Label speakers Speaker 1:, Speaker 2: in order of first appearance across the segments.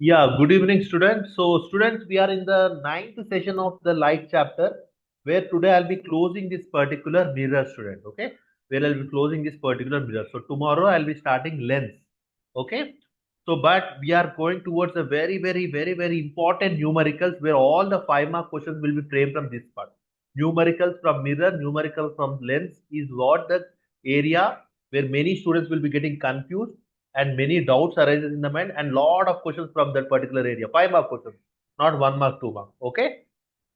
Speaker 1: Yeah, good evening, students. So, students, we are in the ninth session of the light chapter, where today I'll be closing this particular mirror, student. Okay, where I'll be closing this particular mirror. So tomorrow I'll be starting lens. Okay, so but we are going towards a very important numericals where all the 5 mark questions will be framed from this part. Numericals from mirror, numerical from lens is what the area where many students will be getting confused and many doubts arises in the mind and lot of questions from that particular area. 5 mark questions, not 1 mark, 2 mark. Okay.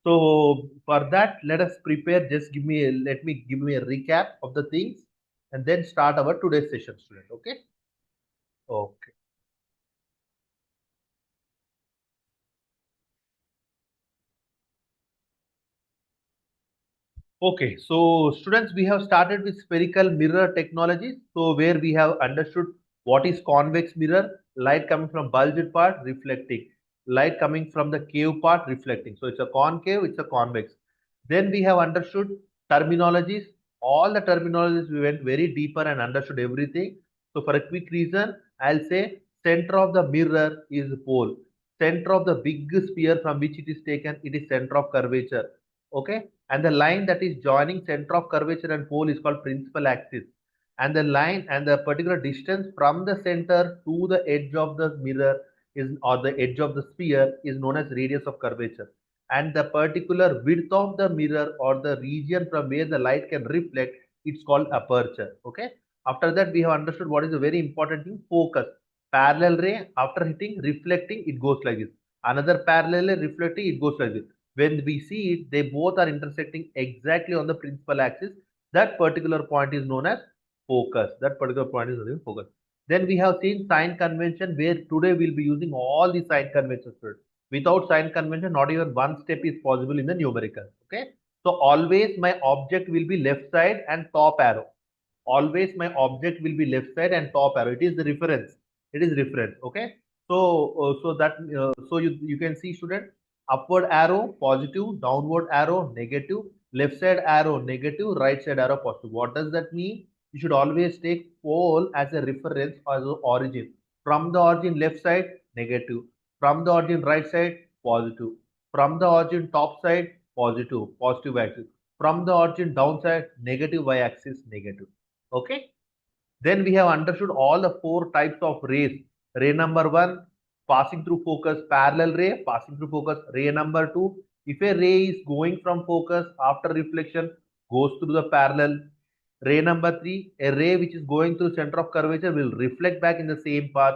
Speaker 1: So for that, let us prepare. Just let me give me a recap of the things and then start our today's session, student. Okay. Okay. Okay, so students, we have started with spherical mirror technology. So where we have understood what is convex mirror, light coming from bulged part reflecting, light coming from the cave part reflecting. So it's a concave, it's a convex. Then we have understood terminologies. All the terminologies we went very deeper and understood everything. So for a quick reason, I'll say center of the mirror is pole. Center of the big sphere from which it is taken, it is center of curvature. Okay, and the line that is joining center of curvature and pole is called principal axis, and the line and the particular distance from the center to the edge of the mirror is or the edge of the sphere is known as radius of curvature, and the particular width of the mirror or the region from where the light can reflect, it's called aperture. Okay, after that we have understood what is a very important thing: focus. Parallel ray, after hitting reflecting, it goes like this. Another parallel ray reflecting, it goes like this. When we see it, they both are intersecting exactly on the principal axis. That particular point is known as focus. That particular point is known as focus. Then we have seen sign convention, where today we'll be using all the sign conventions. Without sign convention, not even one step is possible in the numerical. Okay. So always my object will be left side and top arrow. Always my object will be left side and top arrow. It is the reference. It is reference. Okay. So you can see, student, upward arrow positive, downward arrow negative, left side arrow negative, right side arrow positive. What does that mean? You should always take pole as a reference as an origin. From the origin left side negative, from the origin right side positive, from the origin top side positive axis, from the origin downside negative y axis negative. Okay. Then we have understood all the four types of rays. Ray number one, passing through focus, parallel ray, passing through focus. Ray number two, if a ray is going from focus after reflection, goes through the parallel. Ray number three, a ray which is going through center of curvature will reflect back in the same path.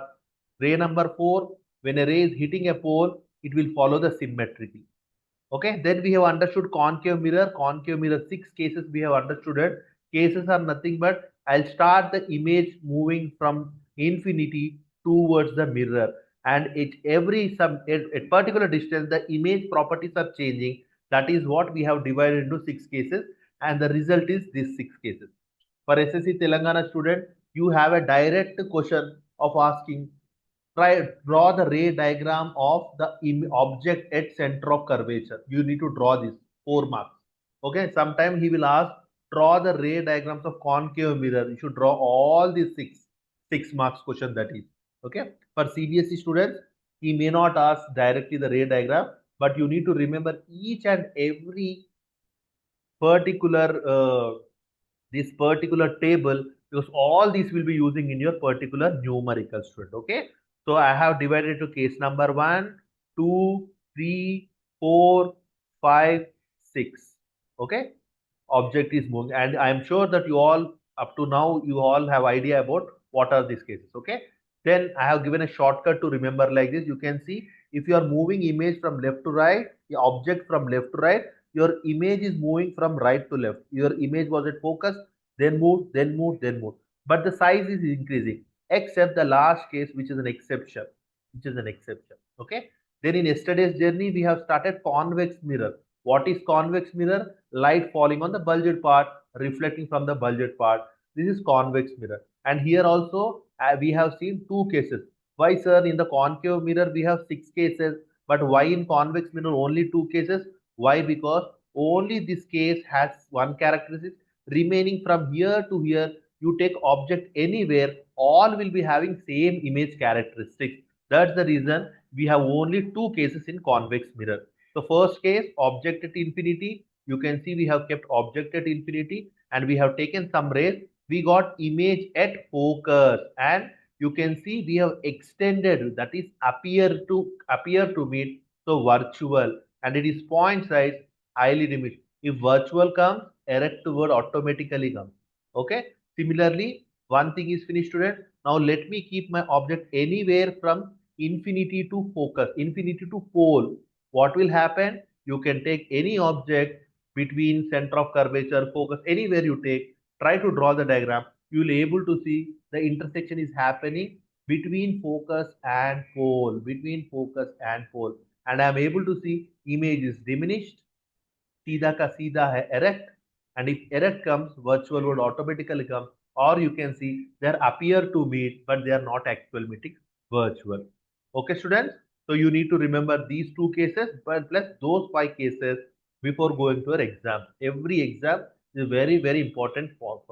Speaker 1: Ray number four, when a ray is hitting a pole, it will follow the symmetrically. Okay, then we have understood concave mirror. Concave mirror, six cases we have understood it. Cases are nothing but I'll start the image moving from infinity towards the mirror, and it every some at particular distance the image properties are changing. That is what we have divided into six cases, and the result is these six cases. For SSC Telangana student, you have a direct question of asking, try draw the ray diagram of the object at center of curvature. You need to draw this, 4 marks. Okay, sometime he will ask, draw the ray diagrams of concave mirror. You should draw all these six marks question, that is. Okay, for CBSE students, he may not ask directly the ray diagram, but you need to remember each and every particular this particular table, because all these will be using in your particular numerical, student. Okay, so I have divided to case number 1, 2, 3, 4, 5, 6. Okay, object is moving, and I am sure that you all up to now you all have idea about what are these cases. Okay, then I have given a shortcut to remember like this. You can see, if you are moving image from left to right, the object from left to right, your image is moving from right to left. Your image was at focus, then moved, then moved, then moved, but the size is increasing, except the last case, which is an exception. Okay, then in yesterday's journey we have started convex mirror. What is convex mirror? Light falling on the bulged part, reflecting from the bulged part. This is convex mirror. And here also we have seen two cases. Why, sir? In the concave mirror we have six cases, but why in convex mirror only two cases? Why? Because only this case has one characteristic. Remaining from here to here, you take object anywhere, all will be having same image characteristics. That's the reason we have only two cases in convex mirror. So first case, object at infinity. You can see we have kept object at infinity and we have taken some rays. We got image at focus and you can see we have extended, that is appear to meet, so virtual, and it is point size highly limit. If virtual comes, erect word automatically comes. Okay. Similarly, one thing is finished, student. Now let me keep my object anywhere from infinity to focus, infinity to pole. What will happen? You can take any object between center of curvature, focus, anywhere you take. Try to draw the diagram. You will able to see the intersection is happening between focus and pole, between focus and pole. And I am able to see image is diminished, सीधा का सीधा है erect, and if erect comes, virtual would automatically come, or you can see they appear to meet but they are not actual meeting virtual. Okay, students, so you need to remember these two cases but plus those five cases before going to your exam. Every exam is very important for.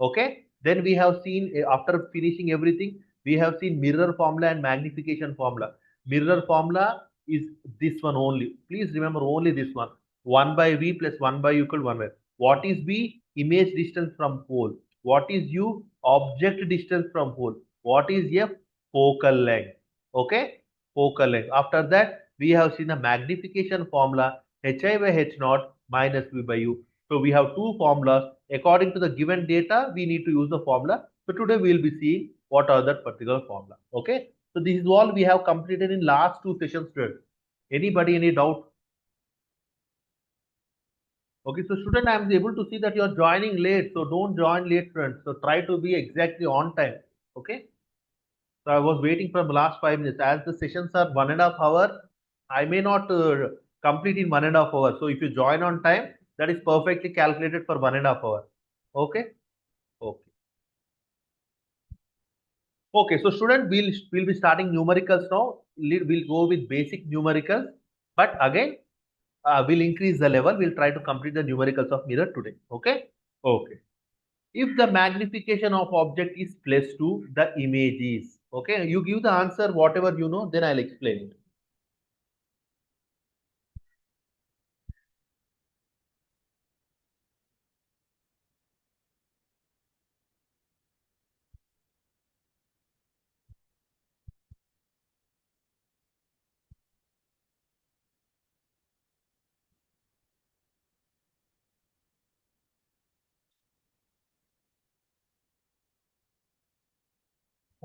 Speaker 1: Okay, then we have seen after finishing everything, we have seen mirror formula and magnification formula. Mirror formula is this one only, please remember only this one. 1 by V plus 1 by U equal 1 by. What is V? Image distance from pole. What is U? Object distance from pole. What is F? Focal length. Okay? Focal length. After that, we have seen the magnification formula Hi by H naught minus V by U. So we have two formulas. According to the given data, we need to use the formula. So today we will be seeing what are that particular formula. Okay? So this is all we have completed in last two sessions. Anybody any doubt? Okay, so student, I am able to see that you are joining late, so don't join late, friends. So try to be exactly on time. Okay. So I was waiting from the last 5 minutes. As the sessions are 1.5 hours, I may not complete in 1.5 hours. So if you join on time, that is perfectly calculated for 1.5 hours. Okay. Okay. Okay. So student, we'll be starting numericals now. We'll go with basic numericals, but again, we'll increase the level. We'll try to complete the numericals of mirror today. Okay. Okay. If the magnification of object is plus 2, the image is. Okay, you give the answer whatever you know, then I'll explain it.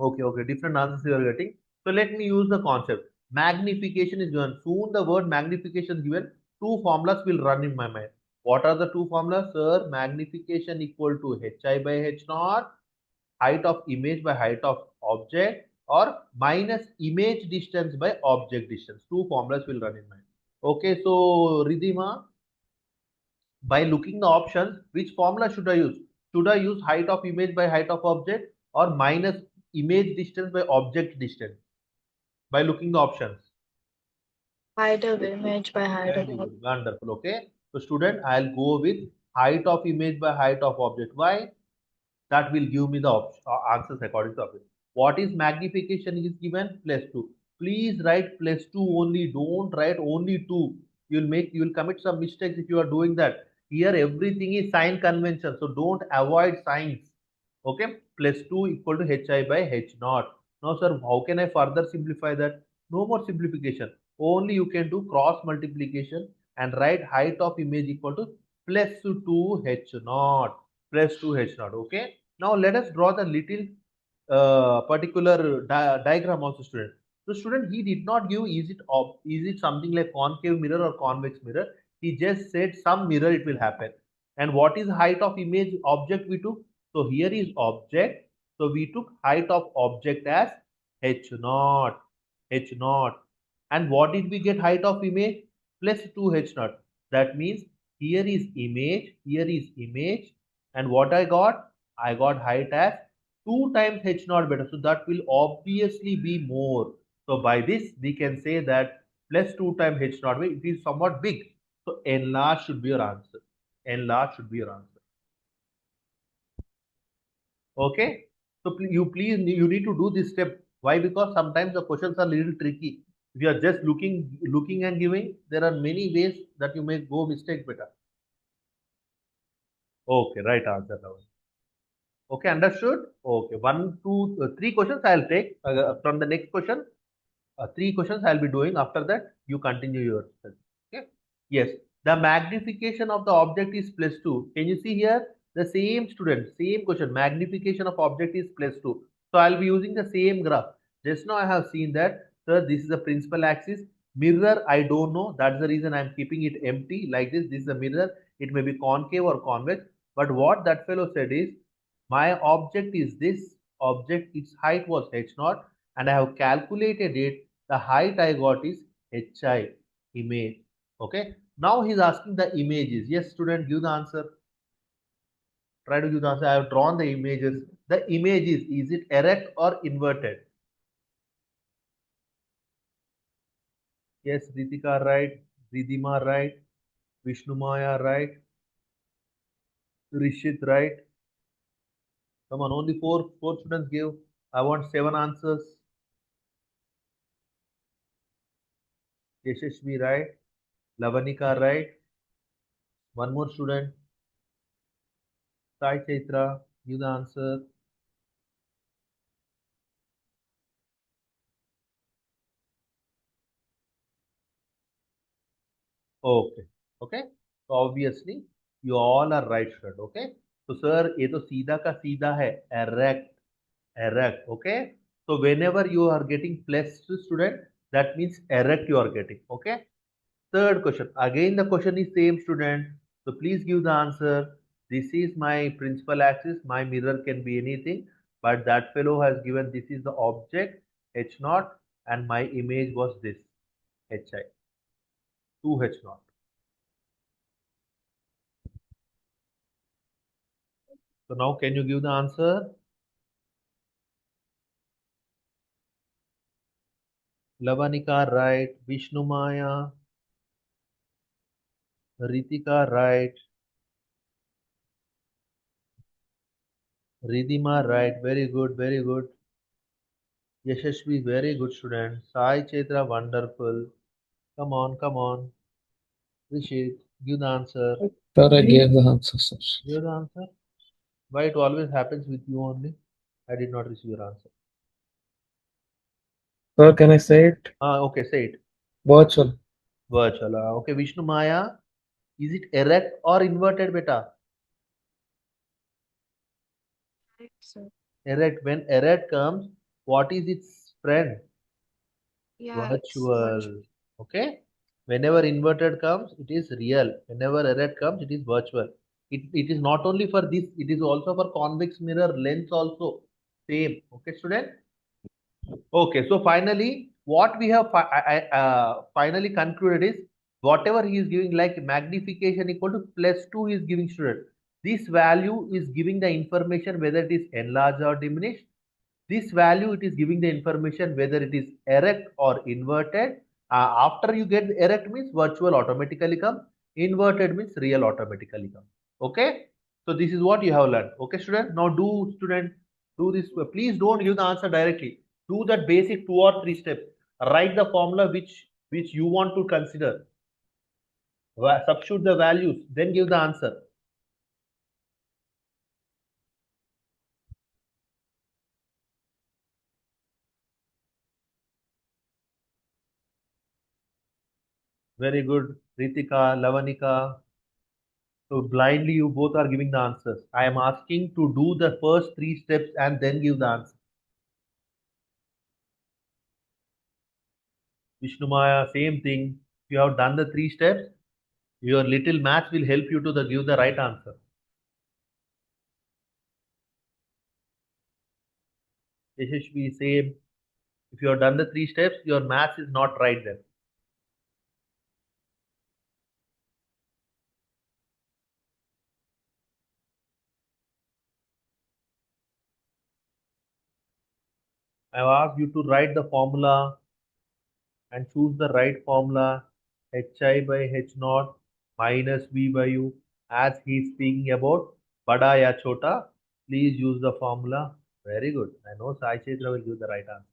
Speaker 1: Okay, okay, different answers you are getting. So let me use the concept. Magnification is given. Soon the word magnification is given. Two formulas will run in my mind. What are the two formulas? Sir, magnification equal to Hi by H naught, height of image by height of object, or minus image distance by object distance. Two formulas will run in mind. Okay, so Ridhima, by looking the options, which formula should I use? Should I use height of image by height of object or minus image distance by object distance? By looking the options.
Speaker 2: Height of image by height of
Speaker 1: Very good. Wonderful. Okay. So student, I'll go with height of image by height of object. Why? That will give me the answers according to object. What is magnification is given? Plus 2. Please write plus 2 only. Don't write only 2. You will commit some mistakes if you are doing that. Here everything is sign convention. So don't avoid signs. Okay. Plus 2 equal to Hi by H naught. Now sir, how can I further simplify that? No more simplification. Only you can do cross multiplication and write height of image equal to plus 2 H naught. Plus 2 H naught. Okay. Now let us draw the little particular diagram also, student. So student, he did not give is it something like concave mirror or convex mirror. He just said some mirror it will happen. And what is height of image object we took? So here is object. So we took height of object as H naught. H naught. And what did we get height of image? Plus 2 H naught. That means here is image, here is image. And what I got? I got height as 2 times H naught beta. So that will obviously be more. So by this, we can say that plus 2 times H naught, it is somewhat big. So enlarge should be your answer. Enlarge should be your answer. Okay. So you please, you need to do this step. Why? Because sometimes the questions are little tricky. If you are just looking and giving, there are many ways that you may go mistake better. Okay, right answer now. Okay, understood. Okay, one, two, three questions I'll take from the next question. Three questions I'll be doing. After that, you continue your study. Okay. Yes. The magnification of the object is plus 2. Can you see here? The same student, same question. Magnification of object is plus 2. So I'll be using the same graph. Just now I have seen that, sir, this is the principal axis. Mirror, I don't know. That's the reason I'm keeping it empty like this. This is the mirror. It may be concave or convex. But what that fellow said is, my object is this object, its height was h naught, and I have calculated it. The height I got is hi image. Okay. Now he's asking the images. Yes, student, give the answer. Try to give the answer. I have drawn the images. The images, is it erect or inverted? Yes, Ritika right, Ridhima right, Vishnumaya right, Rishit right. Come on, only four students give. I want 7 answers. Yashashvi right, Lavanika right. One more student. Sai Chaitra, give the answer. Okay. Okay. So obviously you all are right, student. Okay. So sir, ये तो सीधा का सीधा है, erect, erect. Okay. So whenever you are getting plus student, that means erect you are getting. Okay. Third question. Again the question is same student. So please give the answer. This is my principal axis. My mirror can be anything, but that fellow has given this is the object h naught, and my image was this hi 2 h naught. So now can you give the answer? Lavanika right, Vishnu Maya, Ritika right, Ridhima right, very good, very good. Yashashvi, very good student. Sai Chetra, wonderful. Come on, come on. Rishit, give the answer.
Speaker 3: Sir, I gave the answer, sir.
Speaker 1: Give the answer. Why it always happens with you only? I did not receive your answer.
Speaker 3: Sir, can I say it?
Speaker 1: Okay, say it.
Speaker 3: Virtual.
Speaker 1: Virtual. Okay, Vishnu Maya, is it erect or inverted, beta?
Speaker 2: Right, sir.
Speaker 1: Erect. When erect comes, what is its friend?
Speaker 2: Yeah, it's
Speaker 1: Virtual. Okay. Whenever inverted comes, it is real. Whenever erect comes, it is virtual. It is not only for this, it is also for convex mirror lens also. Same. Okay, student? Okay, so finally, what we have finally concluded is whatever he is giving, like magnification equal to plus 2 he is giving student. This value is giving the information whether it is enlarged or diminished. This value it is giving the information whether it is erect or inverted. After you get erect means virtual automatically come. Inverted means real automatically come. Okay. So this is what you have learned. Okay, student. Now do student do this. Please don't give the answer directly. Do that basic 2 or 3 steps. Write the formula which you want to consider. Substitute the values. Then give the answer. Very good, Ritika, Lavanika. So blindly you both are giving the answers. I am asking to do the first 3 steps and then give the answer. Vishnumaya, same thing. If you have done the 3 steps, your little math will help you to give the right answer. Yashashvi, same. If you have done the 3 steps, your math is not right then. I have asked you to write the formula and choose the right formula. Hi by h naught minus v by u. As he is speaking about bada ya chota, please use the formula. Very good. I know Sai Chetra will give the right answer.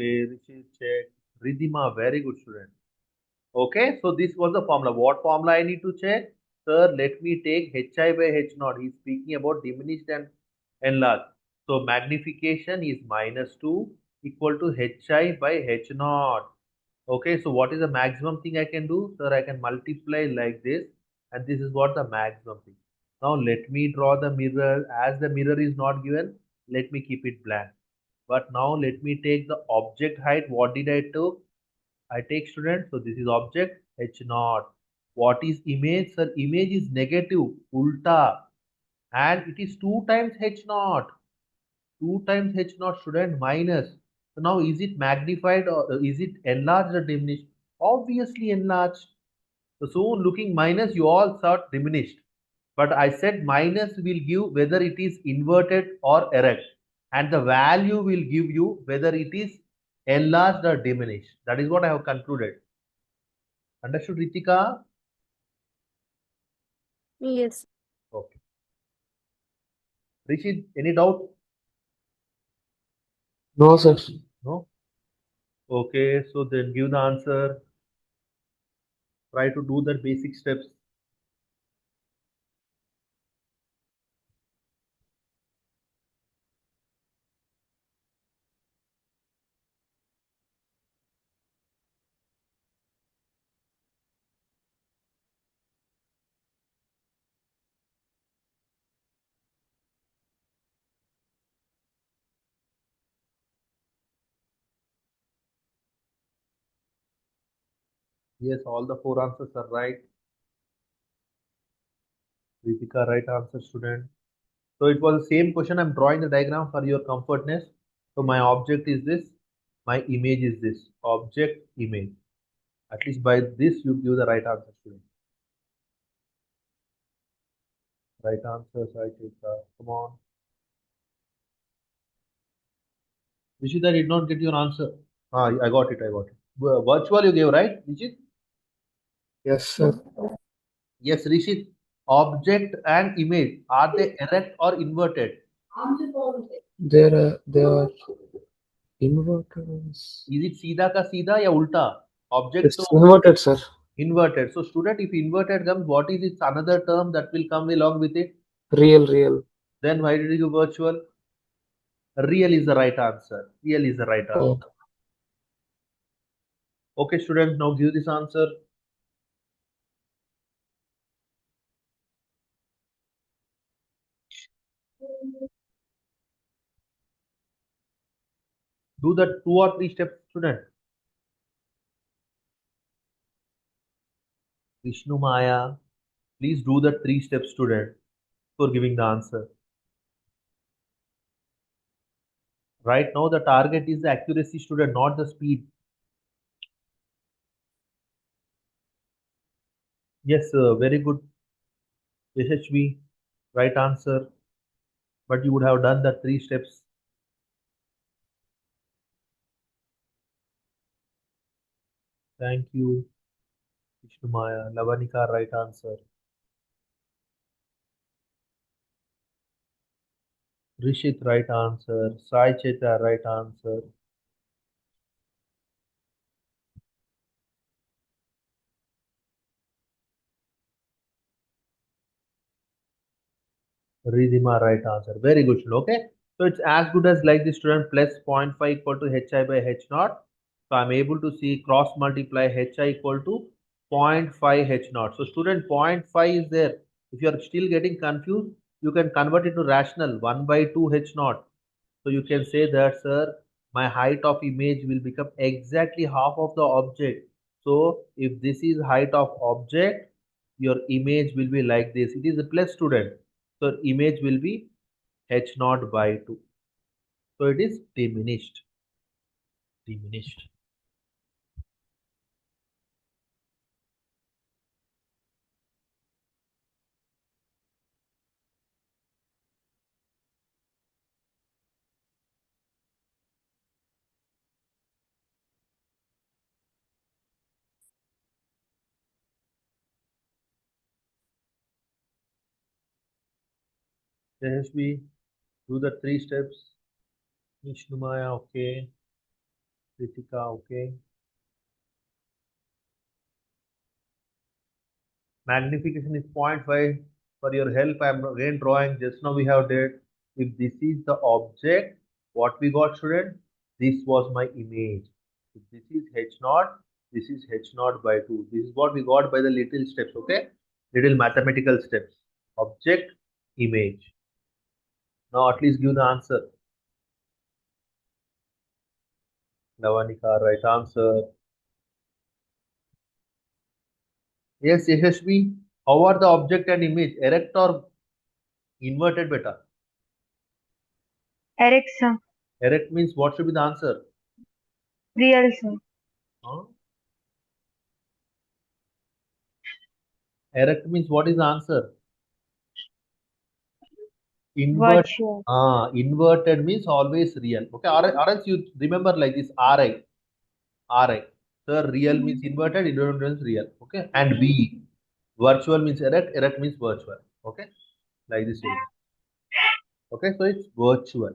Speaker 1: Okay, Rishi, check. Ridhima, very good student. Okay, so this was the formula. What formula I need to check? Sir, let me take Hi by H naught. He's speaking about diminished and enlarged. So magnification is minus 2 equal to Hi by H naught. Okay, so what is the maximum thing I can do? Sir, I can multiply like this, and this is what the maximum thing. Now let me draw the mirror. As the mirror is not given, let me keep it blank. But now let me take the object height. What did I took? I take student. So this is object H naught. What is image? Sir, image is negative, ulta, and it is 2 times H naught. 2 times H naught student minus. So now is it magnified or is it enlarged or diminished? Obviously enlarged. So soon looking minus, you all thought diminished. But I said minus will give whether it is inverted or erect. And the value will give you whether it is enlarged or diminished. That is what I have concluded. Understood, Ritika?
Speaker 2: Yes.
Speaker 1: Okay. Rishit, any doubt?
Speaker 3: No, sir.
Speaker 1: No? Okay, so then give the answer. Try to do the basic steps. Yes, all the 4 answers are right. Ritika, right answer, student. So it was the same question. I'm drawing the diagram for your comfortness. So my object is this. My image is this. Object, image. At least by this, you give the right answer, student. Right answer, Saikita. Come on. Rishita did not get your answer. Ah, I got it. I got it. Virtual you gave, right, Rishit?
Speaker 3: Yes, sir.
Speaker 1: Yes, Rishit. Object and image, are they erect or inverted?
Speaker 3: They are inverters.
Speaker 1: Is it सीधा का सीधा या उल्टा? Object
Speaker 3: It's
Speaker 1: तो
Speaker 3: inverted, sir.
Speaker 1: inverted. So student, if inverted comes, what is its another term that will come along with it?
Speaker 3: Real.
Speaker 1: Then why did you go virtual? Real is the right answer. Real is the right
Speaker 3: Oh,
Speaker 1: answer. Okay, students, now give this answer. Do the 2 or 3 steps, student. Vishnu Maya, please do the 3 steps, student, for giving the answer. Right now, the target is the accuracy, student, not the speed. Yes, very good, SHV. Right answer. But you would have done the 3 steps. Thank you, Vishnu Maya. Lavanika, right answer. Rishit, right answer. Sai Cheta, right answer. Ridhima, right answer. Very good, student. Okay. So it's as good as like the student plus 0.5 equal to Hi by H naught. So I'm able to see cross multiply Hi equal to 0.5 H naught. So student, 0.5 is there. If you are still getting confused, you can convert it to rational 1 by 2 H naught. So you can say that, sir, my height of image will become exactly half of the object. So if this is height of object, your image will be like this. It is a plus, student. So image will be H naught by 2. So it is diminished. Diminished. SHB, do the 3 steps. Vishnu Maya, okay. Ritika, okay. Magnification is 0.5. For your help, I'm again drawing. Just now we have did. If this is the object, what we got, student? This was my image. If this is h naught, this is h naught by 2. This is what we got by the little steps, okay? Little mathematical steps. Object, image. Now at least give the answer. Lavanika, right answer. Yes, Yashasvi. How are the object and image? Erect or inverted, beta?
Speaker 4: Erect, sir.
Speaker 1: Erect means what should be the answer?
Speaker 4: Real, sir.
Speaker 1: Huh? Erect means what is the answer? Invert.
Speaker 4: Virtual.
Speaker 1: Inverted means always real. Okay, or else you remember like this RI. RI. So real means inverted, inverted means real. Okay, and V. Virtual means erect, erect means virtual. Okay, like this. Okay, so it's virtual.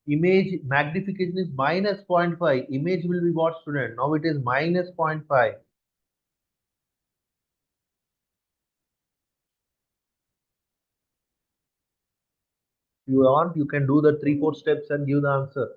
Speaker 1: Image magnification is minus 0.5. Image will be what, student? Now it is minus 0.5. If you want, you can do the 3-4 steps and give the answer.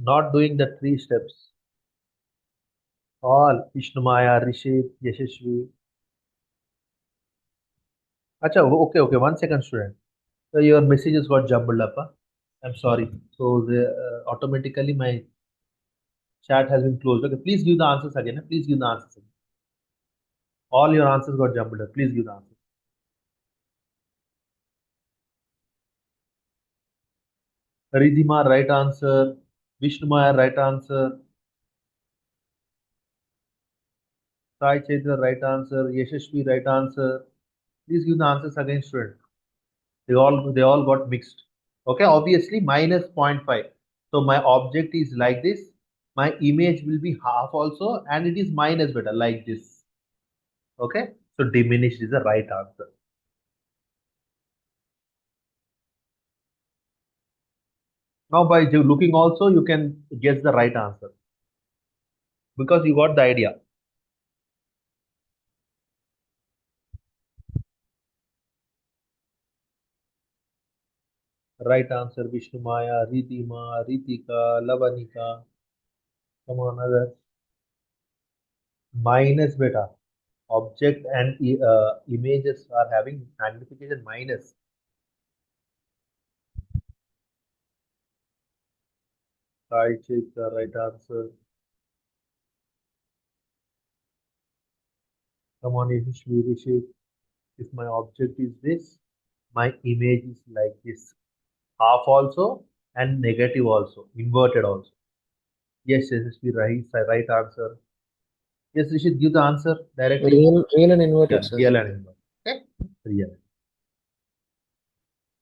Speaker 1: Not doing the 3 steps. All Vishnumaya, Rishit, Yashashvi. Acha, okay. 1 second, student. So your messages got jumbled up. Huh? I'm sorry. So automatically my chat has been closed. Okay, please give the answers again. Huh? Please give the answers again. All your answers got jumbled up. Please give the answers. Ridhima, right answer. Vishnumaya, right answer. Sai Chaitra, right answer. Yashashvi, right answer. Please give the answers again, student. They all got mixed. Okay, obviously minus 0.5. So my object is like this. My image will be half also, and it is minus beta like this. Okay, so diminished is the right answer. Now by looking also you can guess the right answer because you got the idea. Right answer Vishnu Maya, Ritima, Ritika, Lavanika. Come on, others. Minus beta. Object and images are having magnification minus. Right, it's the right answer. Come on, Rishit. If my object is this, my image is like this. Half also and negative also, inverted also. Yes, be right answer. Yes, Rishit, give the answer directly.
Speaker 3: Real and inverted,
Speaker 1: Yeah,
Speaker 3: sir.
Speaker 1: real and inverted. Okay, real.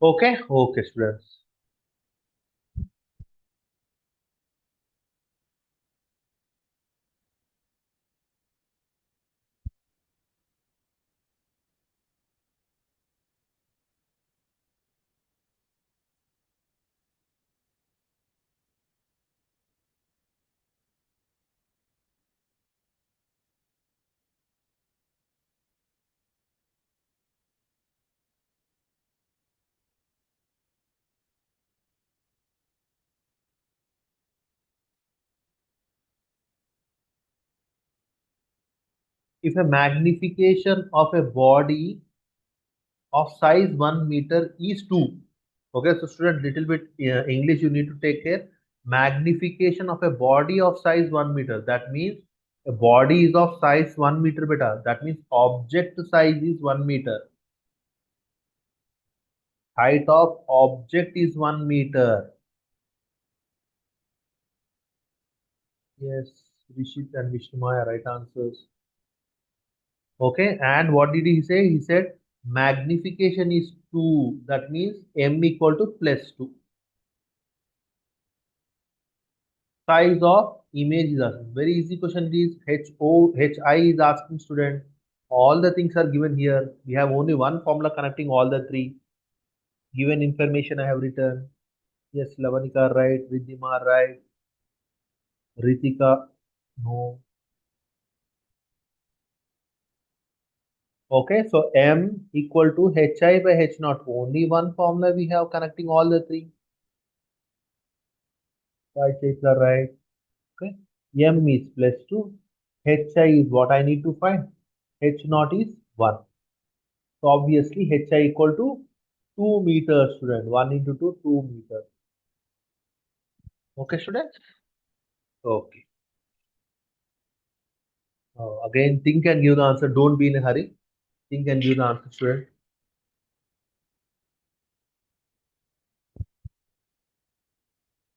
Speaker 1: Okay, students. If a magnification of a body of size 1 meter is 2. Okay, so student, little bit English you need to take care. Magnification of a body of size 1 meter. That means a body is of size 1 meter beta. That means object size is 1 meter. Height of object is 1 meter. Yes, Rishit and Vishnumaya, right answers. Okay, and what did he say? He said magnification is 2. That means m equal to plus 2. Size of image is asking. Very easy question is HI is asking student. All the things are given here. We have only one formula connecting all the three. Given information I have written. Yes, Lavanika right, Riddhima right, Ritika no. Okay, so M equal to HI by H naught. Only one formula we have connecting all the three. Right, Chaitra, right. Okay. M is plus 2. HI is what I need to find. H naught is 1. So obviously HI equal to 2 meters, student. 1 into 2, 2 meters. Okay, students? Okay. Again, think and give the answer. Don't be in a hurry. Think and give the answer, student.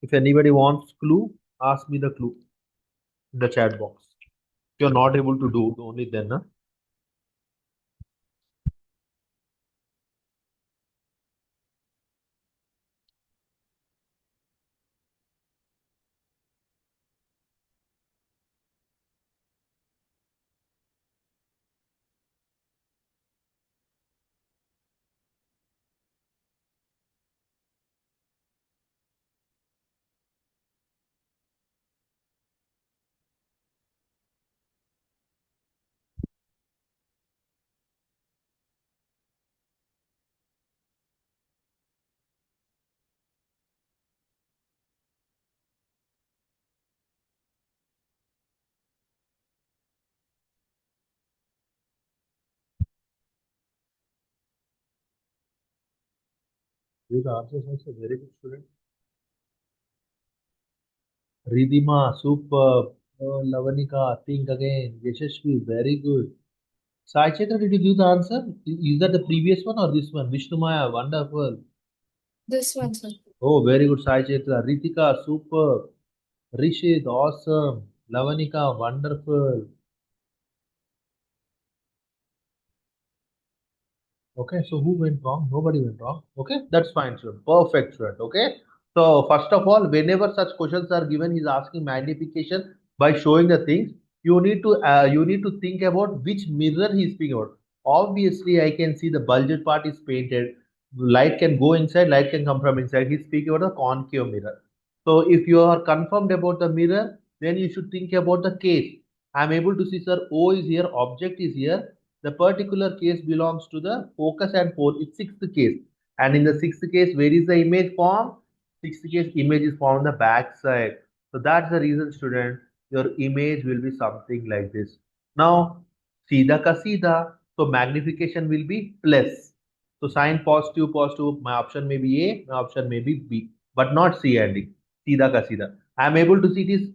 Speaker 1: If anybody wants clue, ask me the clue in the chat box. If you're not able to do, only then. Huh? These answers also very good, student. Ridhima, superb. Oh, Lavanika, think again. Yashashvi, very good. Sai Chetra, did you give the answer? Is that the previous one or this one? Vishnumaya, wonderful.
Speaker 2: This one, sir.
Speaker 1: Oh, very good, Sai Chetra. Ritika, superb. Rishit, awesome. Lavanika, wonderful. Okay, so who went wrong? Nobody went wrong. Okay, that's fine, student. Perfect, student. Okay. So first of all, whenever such questions are given, he's asking magnification by showing the things. You need to think about which mirror he's speaking about. Obviously, I can see the bulged part is painted. Light can go inside, light can come from inside. He's speaking about the concave mirror. So if you are confirmed about the mirror, then you should think about the case. I'm able to see, sir, O is here, object is here. The particular case belongs to the focus and pole. It's sixth case. And in the sixth case, where is the image formed? Sixth case, image is formed on the back side. So that's the reason, student, your image will be something like this. Now, Sida ka Sida. So magnification will be plus. So sign positive, positive. My option may be A, my option may be B, but not C and D. Sida ka Sida. I am able to see this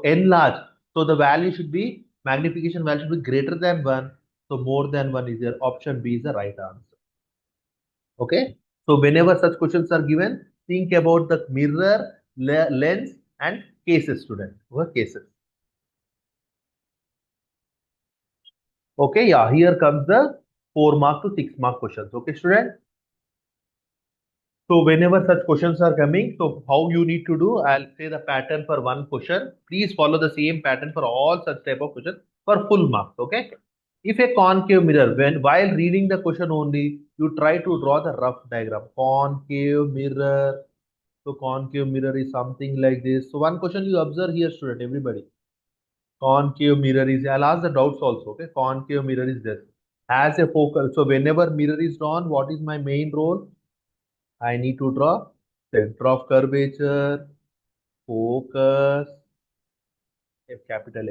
Speaker 1: enlarged. So the value should be, magnification value should be greater than 1. So more than 1 is your option B is the right answer. Okay. So whenever such questions are given, think about the mirror, lens and cases, student. Cases. Okay. Yeah. Here comes the 4 mark to 6 mark questions. Okay, student. So whenever such questions are coming, so how you need to do, I'll say the pattern for one question. Please follow the same pattern for all such type of questions for full marks. Okay. If a concave mirror, when while reading the question only, you try to draw the rough diagram. Concave mirror. So concave mirror is something like this. So one question you observe here, student, everybody. Concave mirror is, I'll ask the doubts also. Okay. Concave mirror is this. As a focal. So whenever mirror is drawn, what is my main role? I need to draw center of curvature, focus, capital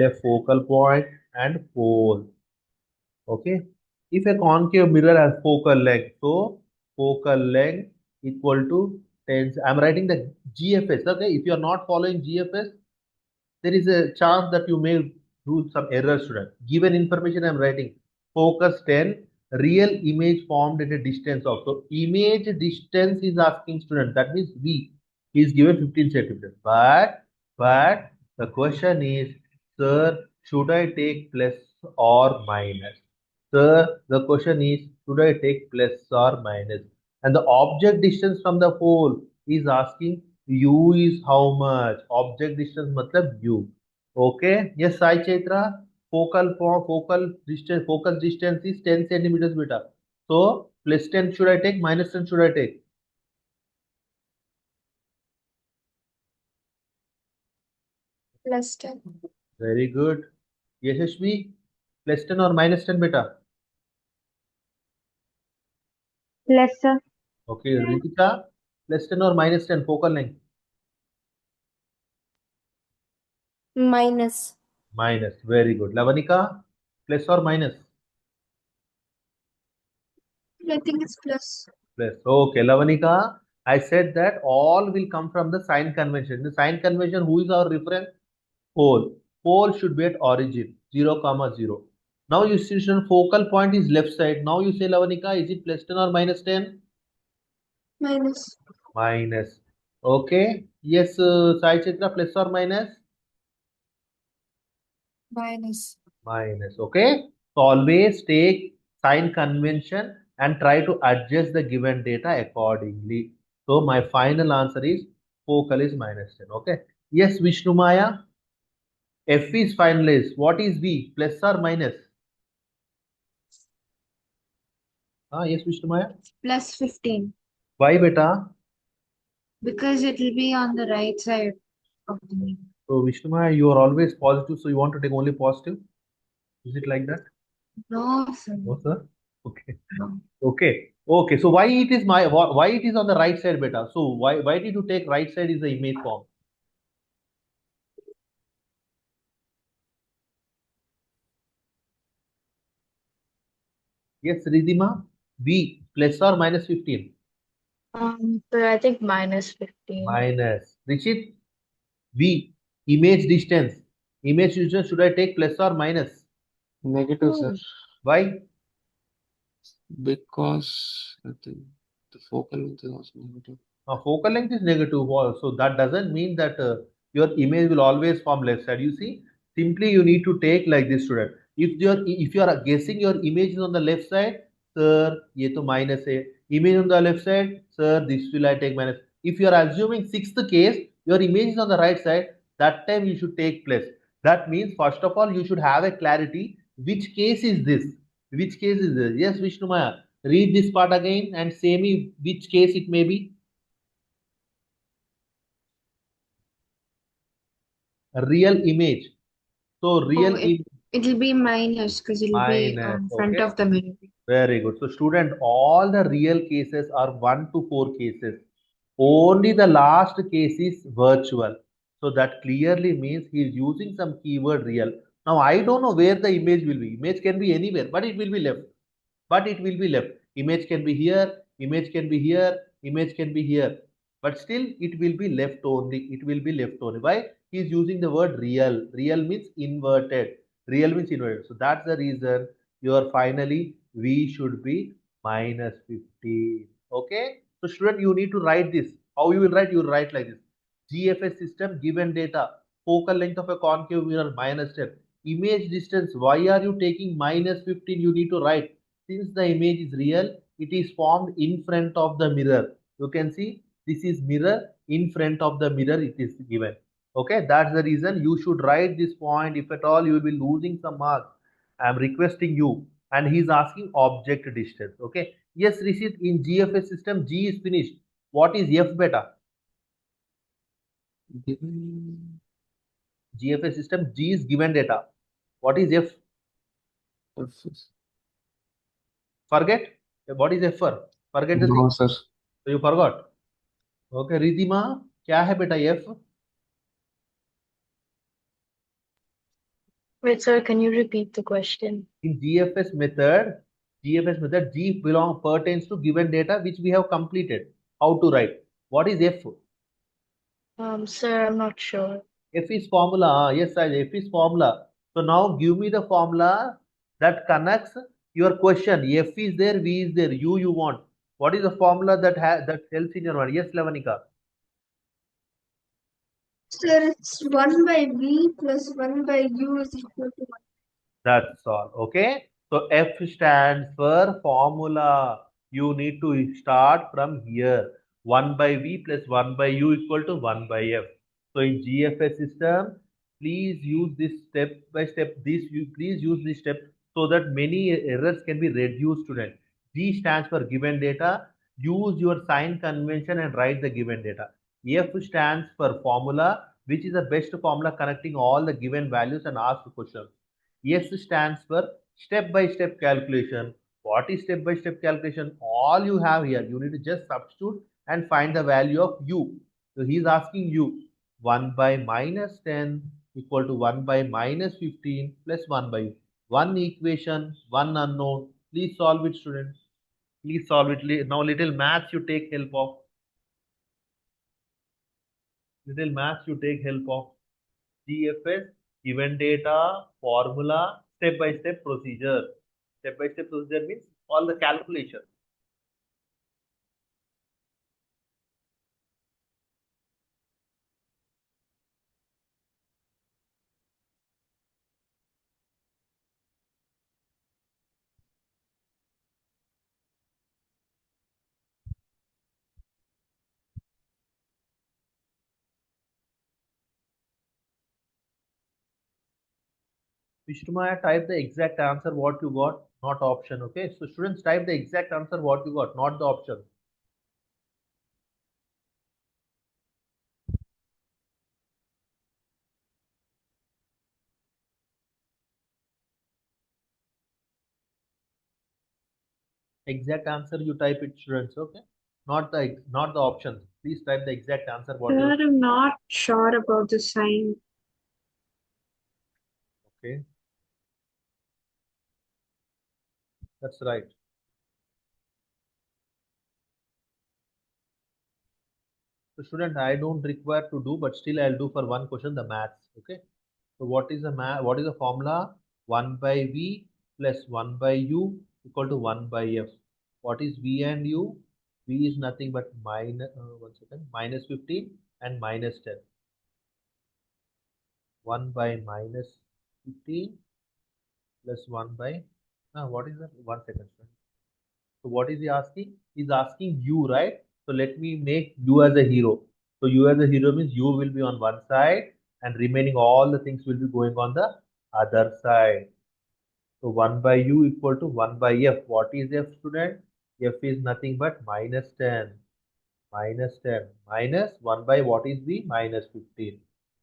Speaker 1: F focal point and pole. Okay. If a concave mirror has focal length, so focal length equal to 10. I'm writing the GFS. Okay. If you are not following GFS, there is a chance that you may do some error, student. Given information I'm writing focus 10, real image formed at a distance of. So image distance is asking student. That means V is given 15 centimeters. But But the question is, sir, should I take plus or minus? Sir, the question is, should I take plus or minus? And the object distance from the pole is asking u is how much? Object distance matlab u. Okay? Yes, Sai Chaitra. Focal distance is 10 centimeters beta. So plus 10 should I take? Minus 10 should I take?
Speaker 2: Plus 10.
Speaker 1: Very good. Yashashvi, plus 10 or minus 10 beta?
Speaker 4: Less, sir.
Speaker 1: Okay, Ritika, plus 10 or minus 10 focal length?
Speaker 2: Minus.
Speaker 1: Minus. Very good. Lavanika, plus or minus?
Speaker 2: I think it's plus.
Speaker 1: Plus. Okay, Lavanika, I said that all will come from the sign convention. The sign convention, who is our reference? Pole. Pole should be at origin, 0, comma 0. Now you see focal point is left side. Now you say, Lavanika, is it plus 10 or minus 10?
Speaker 2: Minus.
Speaker 1: Minus. Okay. Yes, Sai Chitra, plus or minus?
Speaker 2: Minus.
Speaker 1: Minus. Okay. So always take sign convention and try to adjust the given data accordingly. So my final answer is focal is minus 10. Okay. Yes, Vishnu Maya. F is finalized. What is V? Plus or minus? Yes, Vishnu Maya.
Speaker 2: Plus 15.
Speaker 1: Why beta?
Speaker 2: Because it will be on the right side of the meter.
Speaker 1: So Vishnu Maya, you are always positive, so you want to take only positive? Is it like that?
Speaker 2: No, sir.
Speaker 1: No, sir. Okay.
Speaker 2: No.
Speaker 1: Okay. Okay. So why it is why it is on the right side, beta? So why did you take right side is the image form? Yes, Ridhima. V plus or minus 15?
Speaker 2: So I think minus 15.
Speaker 1: Minus. Richit, V image distance. Image distance should I take plus or minus?
Speaker 3: Negative, sir.
Speaker 1: Why?
Speaker 3: Because I think the focal length is also negative.
Speaker 1: Focal length is negative. So that doesn't mean that your image will always form left side. You see, simply you need to take like this, student. If you are guessing your image is on the left side, sir, ये तो minus है. Image on the left side, sir, this will I take minus. If you are assuming sixth case, your image is on the right side, that time you should take plus. That means first of all you should have a clarity which case is this. Which case is this? Yes, Vishnu Maya. Read this part again and say me which case it may be. Real image. So real
Speaker 2: it will be minus because it will be
Speaker 1: minus.
Speaker 2: in front
Speaker 1: Okay.
Speaker 2: of the mirror.
Speaker 1: Very good. So student, all the real cases are 1 to 4 cases. Only the last case is virtual. So that clearly means he is using some keyword real. Now I don't know where the image will be. Image can be anywhere, but it will be left. But it will be left. Image can be here, image can be here, image can be here. But still it will be left only. It will be left only. Why? He is using the word real. Real means inverted. Real means inverted. So that's the reason your finally V should be minus 15. Okay. So student, you need to write this. How you will write? You will write like this. GFS system given data. Focal length of a concave mirror minus 10. Image distance. Why are you taking minus 15? You need to write. Since the image is real, it is formed in front of the mirror. You can see this is mirror, in front of the mirror it is given. Okay, that's the reason you should write this point. If at all you will be losing some marks, I am requesting you. And he is asking object distance. Okay, yes, Rishit, in GFS system G is finished. What is F beta?
Speaker 3: Given
Speaker 1: GFS system G is given data. What is F?
Speaker 3: F is
Speaker 1: Forget. What is F for? Forget the thing.
Speaker 3: no, sir.
Speaker 1: So you forgot. Okay, Ridhima, क्या है बेटा F?
Speaker 2: Wait, sir, can you repeat the question?
Speaker 1: In GFS method, G pertains to given data which we have completed. How to write? What is F?
Speaker 2: Sir, I'm not sure.
Speaker 1: F is formula. Yes, F is formula. So now give me the formula that connects your question. F is there, V is there, U you want. What is the formula that helps in your mind? Yes, Lavanika.
Speaker 5: Sir, it's 1 by V plus 1 by U is equal to 1.
Speaker 1: That's all. Okay. So F stands for formula. You need to start from here. 1 by V plus 1 by U equal to 1 by F. So in GFS system, please use this step by step. Please use this step so that many errors can be reduced, student. G stands for given data. Use your sign convention and write the given data. F stands for formula, which is the best formula connecting all the given values and ask questions. S stands for step-by-step calculation. What is step-by-step calculation? All you have here, you need to just substitute and find the value of u. So he is asking you 1 by minus 10 equal to 1 by minus 15 plus 1 by one equation, one unknown. Please solve it, students. Please solve it. Now little maths you take help of. Little maths you take help of. GFS, given data, formula, step-by-step procedure. Step-by-step procedure means all the calculation. Vishnumaya, type the exact answer what you got, not option. Okay, so students type the exact answer what you got, not the option. Exact answer you type it, students. Okay, not the options. Please type the exact answer what
Speaker 2: Sir,
Speaker 1: you.
Speaker 2: I'm not sure about the sign.
Speaker 1: Okay, that's right. So student, I don't require to do, but still I'll do for one question the maths. Okay. So what is the what is the formula? 1 by V plus 1 by U equal to 1 by F. What is V and U? V is nothing but minus 15 and minus 10. 1 by minus 15 plus 1 by, what is that? 1 second. So what is he asking? He's asking you, right? So let me make you as a hero. So you as a hero means you will be on one side and remaining all the things will be going on the other side. So 1 by u equal to 1 by f. What is f, student? F is nothing but minus 10. Minus 10. Minus 1 by what is v? Minus 15.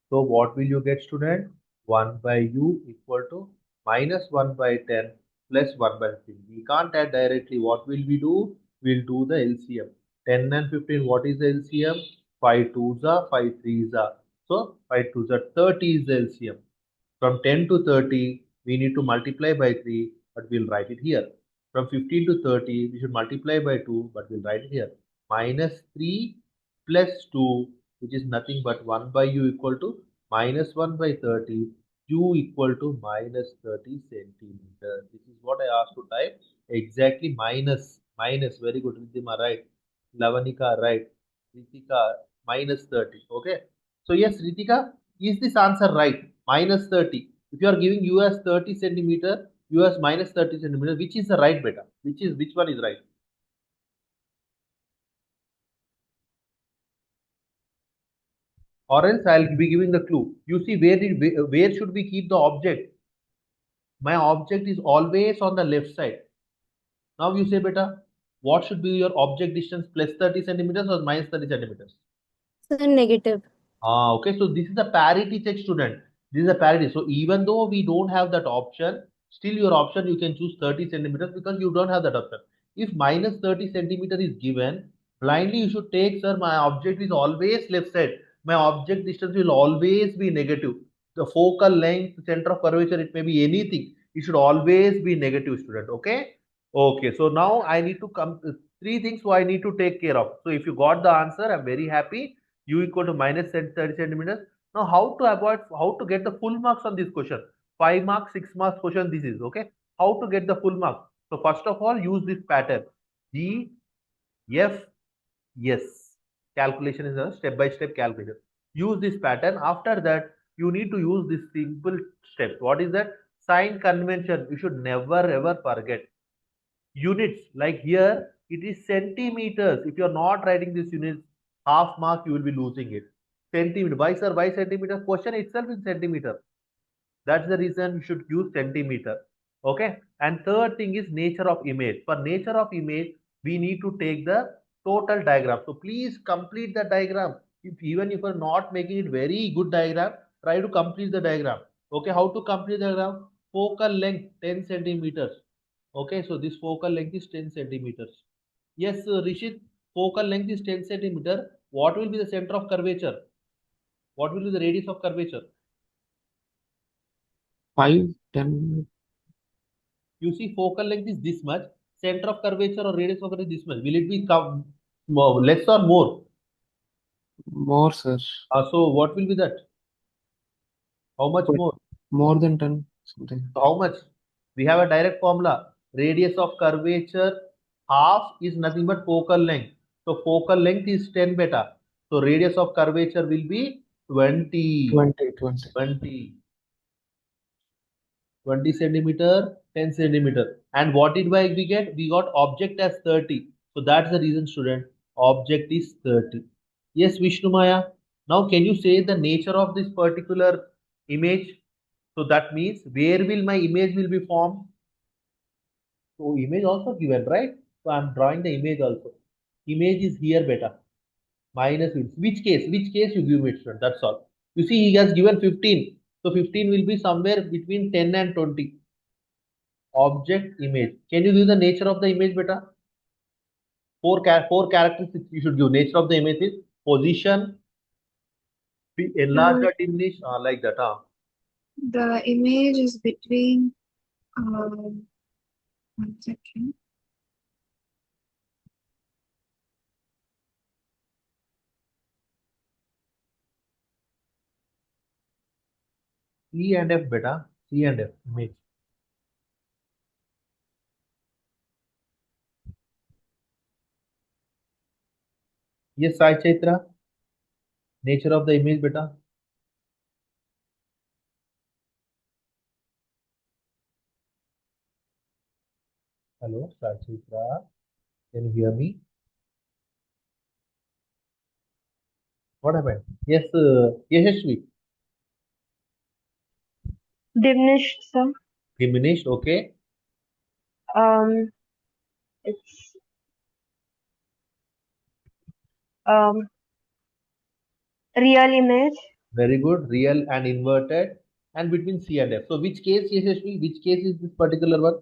Speaker 1: So what will you get, student? 1 by u equal to minus 1 by 10 plus 1 by 15. We can't add directly. What will we do? We'll do the LCM. 10 and 15, what is the LCM? 5 2s are, 5 3s are. So 5 2s are 30 is the LCM. From 10 to 30, we need to multiply by 3, but we'll write it here. From 15 to 30, we should multiply by 2, but we'll write it here. Minus 3 plus 2, which is nothing but 1 by u equal to minus 1 by 30, u equal to minus 30 centimeter. This is what I asked to type. Exactly minus. Very good, Riddhima, right? Lavanika, right? Ritika, minus 30. Okay. So yes, Ritika, is this answer right? Minus 30. If you are giving U as 30 centimeter, U as minus 30 centimeter, which is the right beta? Which one is right? Or else I'll be giving the clue. You see, where should we keep the object? My object is always on the left side. Now you say, beta, what should be your object distance? Plus 30 centimeters or minus 30 centimeters?
Speaker 6: Sir, negative.
Speaker 1: Okay, so this is a parity check, student. This is a parity. So even though we don't have that option, still your option you can choose 30 centimeters because you don't have that option. If minus 30 centimeter is given, blindly you should take, sir, my object is always left side. My object distance will always be negative. The focal length, center of curvature, it may be anything. It should always be negative, student. Okay. Okay. So now I need to come three things so I need to take care of. So if you got the answer, I'm very happy. U equal to minus 30 centimeters. Now, how to get the full marks on this question? 5 marks, 6 marks question this is, okay? How to get the full marks? So, first of all, use this pattern. G, F, S. Calculation is a step-by-step calculation. Use this pattern. After that, you need to use this simple steps. What is that? Sign convention. You should never ever forget. Units, like here, it is centimeters. If you are not writing this units, half mark you will be losing it. Centimeter. Why, sir? Why centimeter? Question itself is centimeter. That's the reason you should use centimeter. Okay. And third thing is nature of image. For nature of image, we need to take the total diagram. So please complete the diagram. Even if you're not making it very good diagram, try to complete the diagram. Okay. How to complete the diagram? Focal length 10 centimeters. Okay. So this focal length is 10 centimeters. Yes, Rishit, focal length is 10 centimeter. What will be the center of curvature? What will be the radius of curvature?
Speaker 3: 5, 10,
Speaker 1: You see, focal length is this much, center of curvature or radius of curvature is this much. Will it be less or more?
Speaker 3: more, sir.
Speaker 1: So what will be that? How much
Speaker 3: But
Speaker 1: more?
Speaker 3: more than 10, something.
Speaker 1: So how much? We have a direct formula. Radius of curvature half is nothing but focal length. So focal length is 10 beta. So radius of curvature will be 20.
Speaker 3: 20, 20.
Speaker 1: 20. 20 centimeter, 10 centimeter. And what did we get? We got object as 30. So that's the reason, student. Object is 30. Yes, Vishnu Maya. Now, can you say the nature of this particular image? So that means where will my image will be formed? So image also given, right? So I'm drawing the image also. Image is here, beta. Minus which case? Which case you give it, student? That's all. You see, he has given 15. So 15 will be somewhere between 10 and 20. Object image. Can you give the nature of the image, beta? Four characteristics you should give. Nature of the image is position, enlarged or diminished, like that.
Speaker 2: The image is between, one second.
Speaker 1: C and F, beta. C and F image. Yes, Sai Chaitra. Nature of the image, beta. Hello, Sai Chaitra. Can you hear me? What happened? Yes, Yashasvi.
Speaker 4: Diminished, sir.
Speaker 1: Diminished. Okay.
Speaker 4: Um, it's um real image.
Speaker 1: Very good. Real and inverted. And between C and F. So which case, Yashasvi? Which case is this particular one?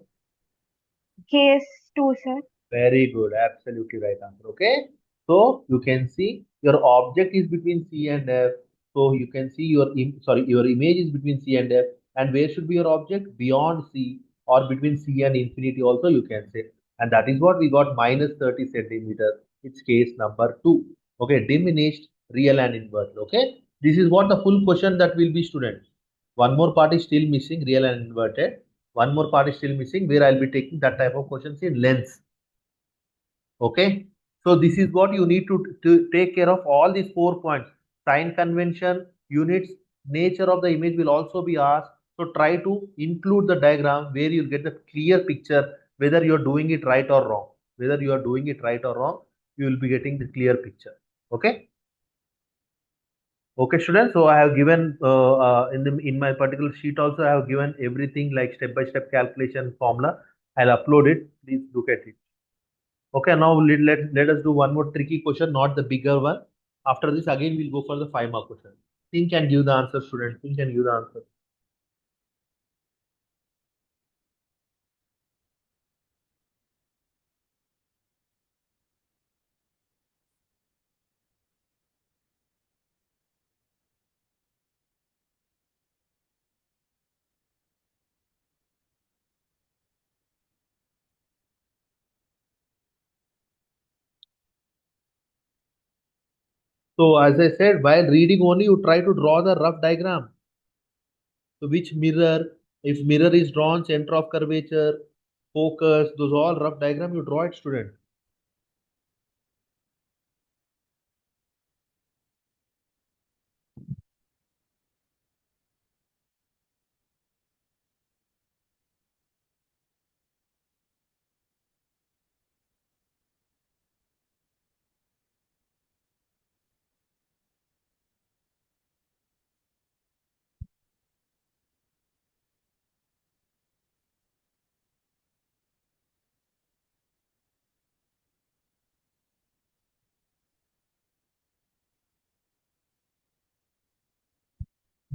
Speaker 4: Case 2, sir.
Speaker 1: Very good. Absolutely right answer. Okay. So you can see your object is between C and F. So you can see your image is between C and F. And where should be your object? Beyond C or between C and infinity also you can say. And that is what we got minus 30 centimeters. It's case number 2. Okay. Diminished, real and inverted. Okay. This is what the full question that will be, students. One more part is still missing, real and inverted. One more part is still missing where I'll be taking that type of questions in length. Okay. So this is what you need to take care of all these 4 points. Sign convention, units, nature of the image will also be asked. So try to include the diagram where you get the clear picture whether you are doing it right or wrong. Whether you are doing it right or wrong, you will be getting the clear picture. Okay. Okay, students. So I have given in my particular sheet also I have given everything like step by step calculation formula. I'll upload it. Please look at it. Okay, now let us do one more tricky question, not the bigger one. After this, again, we'll go for the 5 mark question. Think and give the answer, student. Think and give the answer. So, as I said, while reading only, you try to draw the rough diagram. So, which mirror, if mirror is drawn, center of curvature, focus, those all rough diagram, you draw it, student.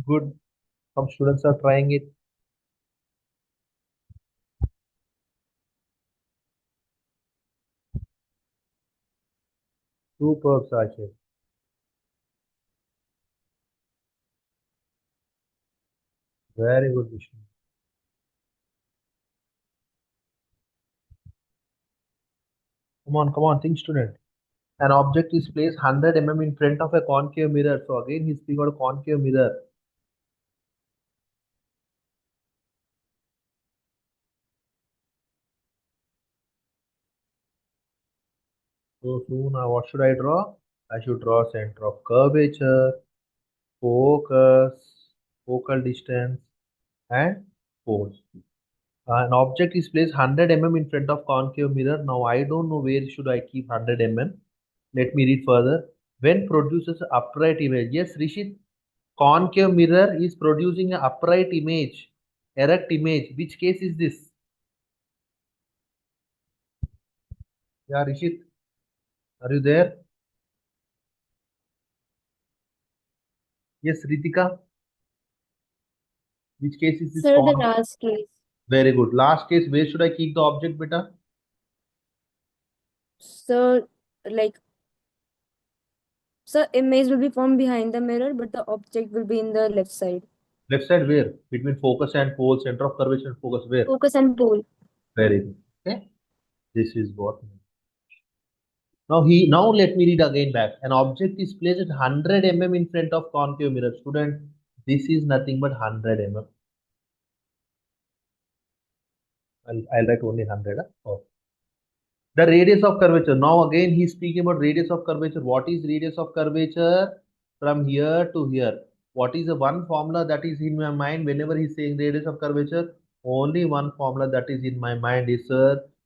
Speaker 1: Good. Some students are trying it. Superb, Sachin. Very good, Vishnu. Come on, think, student. An object is placed 100 mm in front of a concave mirror. So again, he's speaking about a concave mirror. So now what should I draw? I should draw center of curvature, focus, focal distance, and pose. An object is placed 100 mm in front of concave mirror. Now I don't know where should I keep 100 mm. Let me read further. When produces upright image. Yes, Rishit, concave mirror is producing an upright image, erect image. Which case is this? Yeah, Rishit, are you there? Yes, Ritika. Which case is this?
Speaker 6: Sir, the last case.
Speaker 1: Very good. Last case, where should I keep the object, beta?
Speaker 6: So, like, so image will be formed behind the mirror, but the object will be in the left side.
Speaker 1: Left side where? Between focus and pole, center of curvature and focus where?
Speaker 6: Focus and pole.
Speaker 1: Very good. Okay. This is what. Now let me read again back. An object is placed at 100 mm in front of concave mirror. Student, this is nothing but 100 mm. I'll write only 100. Huh? Oh. The radius of curvature. Now again he's speaking about radius of curvature. What is radius of curvature? From here to here. What is the one formula that is in my mind whenever he's saying radius of curvature? Only one formula that is in my mind is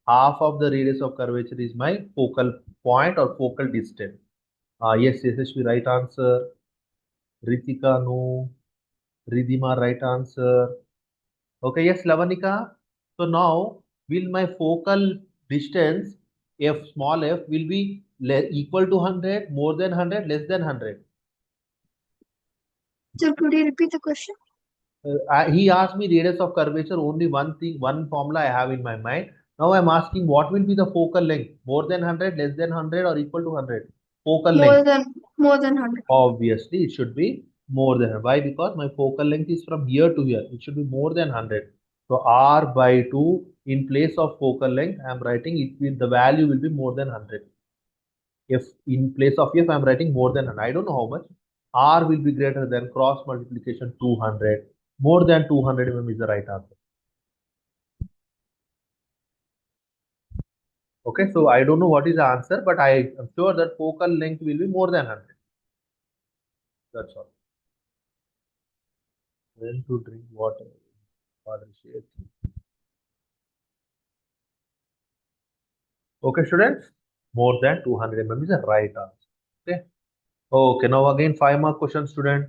Speaker 1: half of the radius of curvature is my focal point or focal distance. Yes, Yashasvi, right answer. Ritika, no. Ridhima, right answer. Okay, yes, Lavanika. So now, will my focal distance, f small f, will be equal to 100, more than 100, less than 100?
Speaker 5: So could you repeat the question?
Speaker 1: He asked me radius of curvature, only one thing, one formula I have in my mind. Now I'm asking what will be the focal length? More than 100, less than 100, or equal to 100? Focal length.
Speaker 5: More than 100.
Speaker 1: Obviously, it should be more than. Why? Because my focal length is from here to here. It should be more than 100. So R by 2 in place of focal length, I am writing it will, the value will be more than 100. If in place of F, I am writing more than 100. I don't know how much. R will be greater than cross multiplication 200. More than 200 mm is the right answer. Okay, so I don't know what is the answer, but I am sure that focal length will be more than 100. That's all. When to drink water. Water shades. Okay, students, more than 200 mm is the right answer. Okay. Okay, now again 5 more questions, student.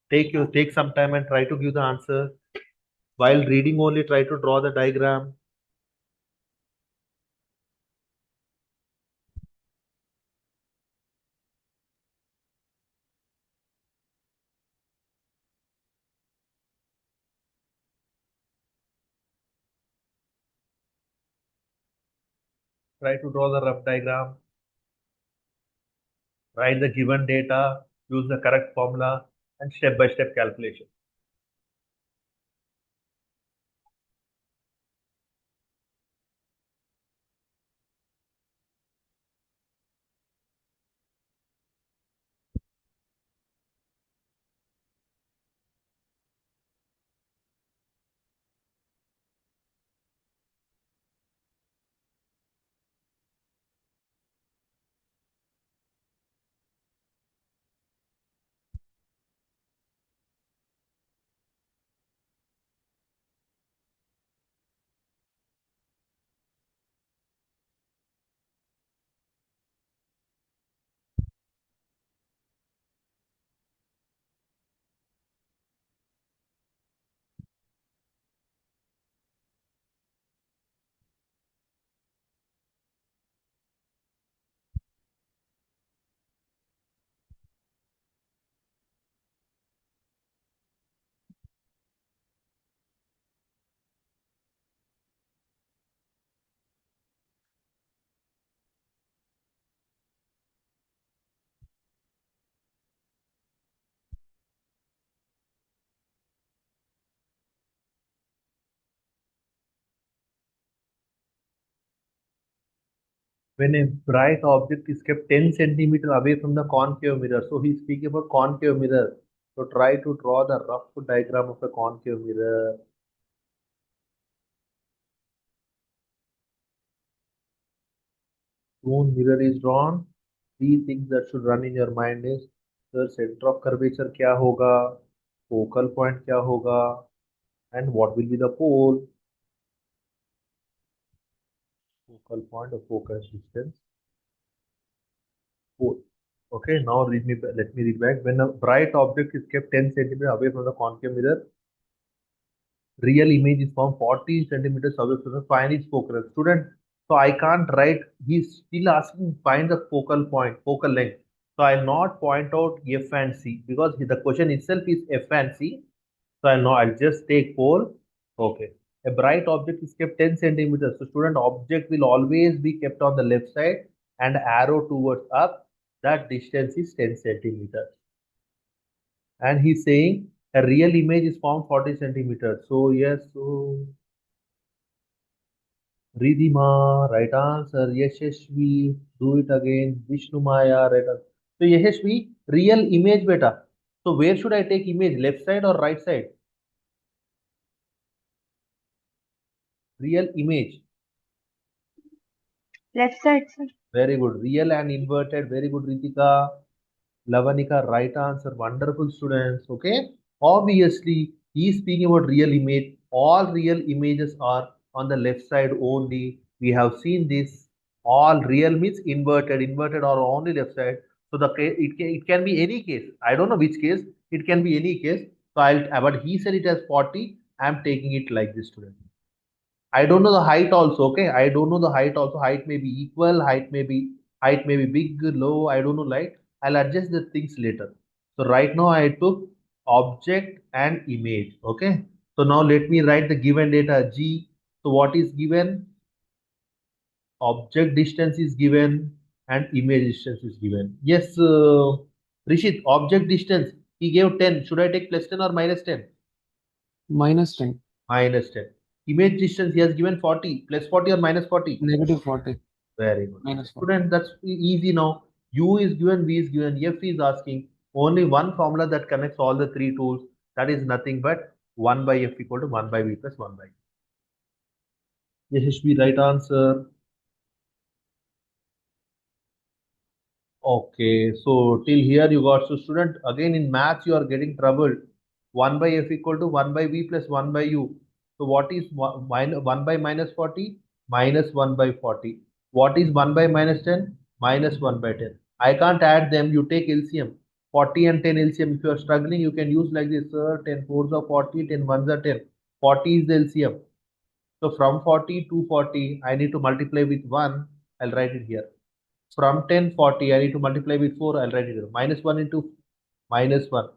Speaker 1: Take some time and try to give the answer. While reading only, try to draw the diagram. Try to draw the rough diagram. Write the given data, use the correct formula, and step-by-step calculation. When a bright object is kept 10 centimeter away from the concave mirror. So he's speaking about concave mirror. So try to draw the rough diagram of a concave mirror. Cone mirror is drawn. Three things that should run in your mind is the center of curvature क्या होगा, focal point क्या होगा, and what will be the pole. Focal point or focus distance. Pole. Okay, now let me read back. When a bright object is kept 10 centimeters away from the concave mirror, real image is from 40 centimeters away from the find its focal length. Student, so I can't write, he's still asking find the focal point, focal length. So I'll not point out F and C because the question itself is F and C. So I'll just take pole. Okay. A bright object is kept 10 centimeters. So student, object will always be kept on the left side and arrow towards up. That distance is 10 centimeters. And he's saying a real image is formed 40 centimeters. So yes, so Ridhima, right answer. Yashashvi, do it again. Vishnu Maya, right answer. So Yashashvi, real image beta. So where should I take image? Left side or right side? Real image.
Speaker 4: Left side, sir.
Speaker 1: Very good. Real and inverted. Very good, Ritika. Lavanika, right answer. Wonderful students. Okay. Obviously, he is speaking about real image. All real images are on the left side only. We have seen this. All real means inverted. Inverted are only left side. So it can be any case. I don't know which case. It can be any case. So but he said it as 40. I am taking it like this, student. I don't know the height also. Okay, I don't know the height also. Height may be equal. Height may be big, low. I don't know. Like I'll adjust the things later. So right now I took object and image. Okay. So now let me write the given data G. So what is given? Object distance is given and image distance is given. Yes, Rishit. Object distance. He gave 10. Should I take plus 10 or minus 10?
Speaker 3: -10.
Speaker 1: Minus 10. Image distance, he has given 40. Plus 40 or minus 40?
Speaker 3: -40.
Speaker 1: Very good.
Speaker 3: -40.
Speaker 1: Student, that's easy now. U is given, V is given, F is asking. Only one formula that connects all the three tools. That is nothing but 1 by F equal to 1 by V plus 1 by U. Yes, it should be right answer. Okay, so till here you got. So student, again in maths you are getting troubled. 1 by F equal to 1 by V plus 1 by U. So what is 1 by minus 40? Minus 1 by 40. What is 1 by minus 10? Minus 1 by 10. I can't add them. You take LCM. 40 and 10 LCM. If you are struggling, you can use like this. Sir, 10 fours are 40, 10 ones are 10. 40 is the LCM. So from 40 to 40, I need to multiply with 1. I'll write it here. From 10, 40, I need to multiply with 4. I'll write it here. Minus 1 into minus 1.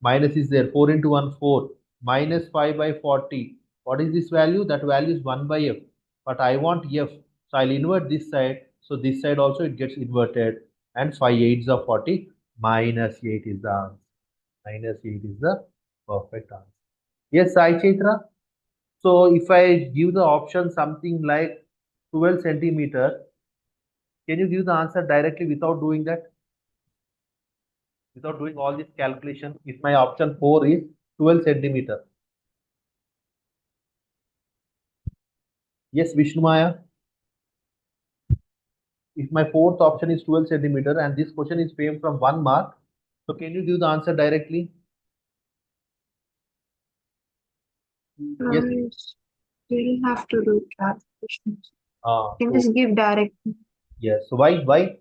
Speaker 1: Minus is there. 4 into 1, 4. Minus 5 by 40. What is this value? That value is 1 by F. But I want F. So I'll invert this side. So this side also it gets inverted. And 5 8s are 40. Minus 8 is the answer. Minus 8 is the perfect answer. Yes, Sai Chaitra. So if I give the option something like 12 centimeter, can you give the answer directly without doing that? Without doing all this calculation, if my option 4 is 12 centimeter. Yes, Vishnu Maya. If my fourth option is 12 centimeter and this question is framed from 1 mark, so can you give the answer directly? Yes.
Speaker 2: Still have to do calculations.
Speaker 1: You
Speaker 2: can just give direct.
Speaker 1: Yes. So why?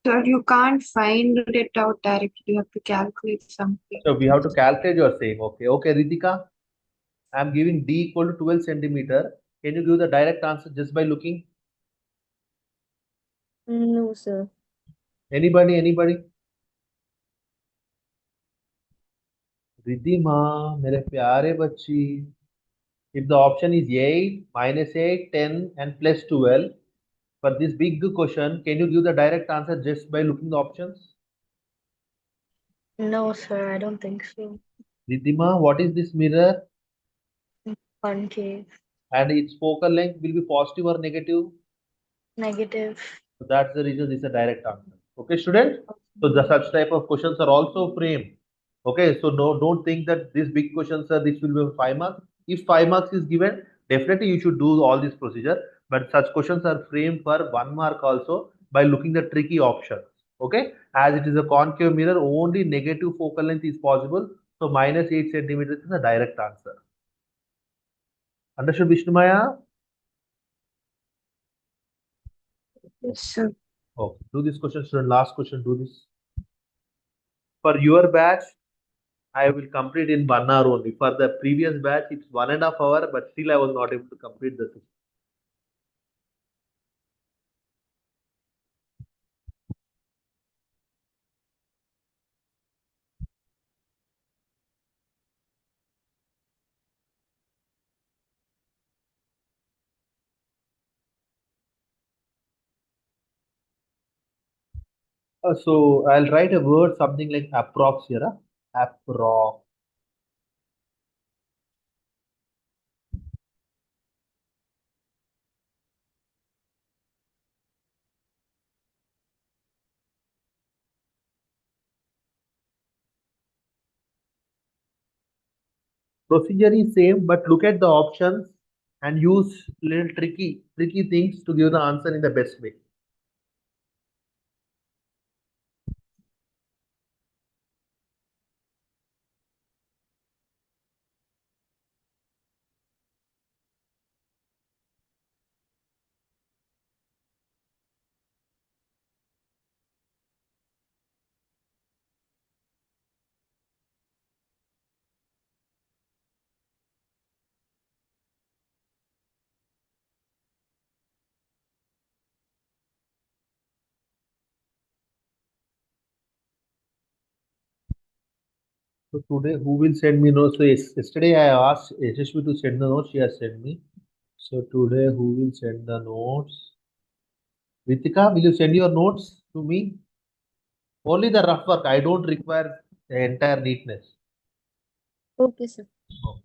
Speaker 2: So you can't find it out directly. You have to calculate something.
Speaker 1: So we have to calculate, you are saying. Okay. Okay, Ritika. I am giving D equal to 12 centimeter. Can you give the direct answer just by looking?
Speaker 6: No, sir.
Speaker 1: Anybody? Riddhima, mere pyare bachchi. If the option is 8, minus 8, 10 and plus 12, for this big question, can you give the direct answer just by looking the options?
Speaker 6: No, sir, I don't think so.
Speaker 1: Riddhima, what is this mirror?
Speaker 6: Concave.
Speaker 1: and its focal length will be positive or negative.
Speaker 2: Negative.
Speaker 1: So that's the reason this is a direct answer. Okay, students. So the such type of questions are also framed. Okay, so no, don't think that these big questions are this will be 5 marks. If 5 marks is given, definitely you should do all this procedure. But such questions are framed for 1 mark also by looking the tricky options. Okay, as it is a concave mirror, only negative focal length is possible. So minus 8 centimeters is the direct answer. Understood, Vishnu Maya?
Speaker 2: Yes, sir.
Speaker 1: Okay, do this question, student. Last question, do this. For your batch, I will complete in 1 hour only. For the previous batch, it's 1.5 hours, but still I was not able to complete the system. So I'll write a word something like approx here. Approx. Procedure is same, but look at the options and use little tricky things to give the answer in the best way. So today, who will send me notes? So yesterday I asked Yashashvi to send the notes. She has sent me. So today, who will send the notes? Ritika, will you send your notes to me? Only the rough work. I don't require the entire neatness.
Speaker 6: Okay, sir.
Speaker 1: Okay.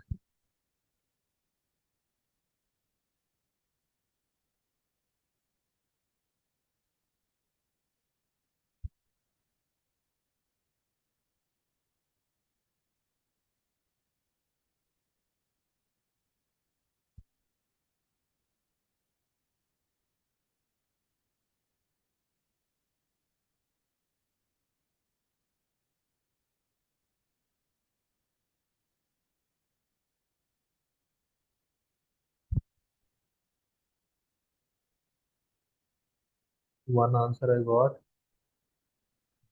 Speaker 1: One answer I got.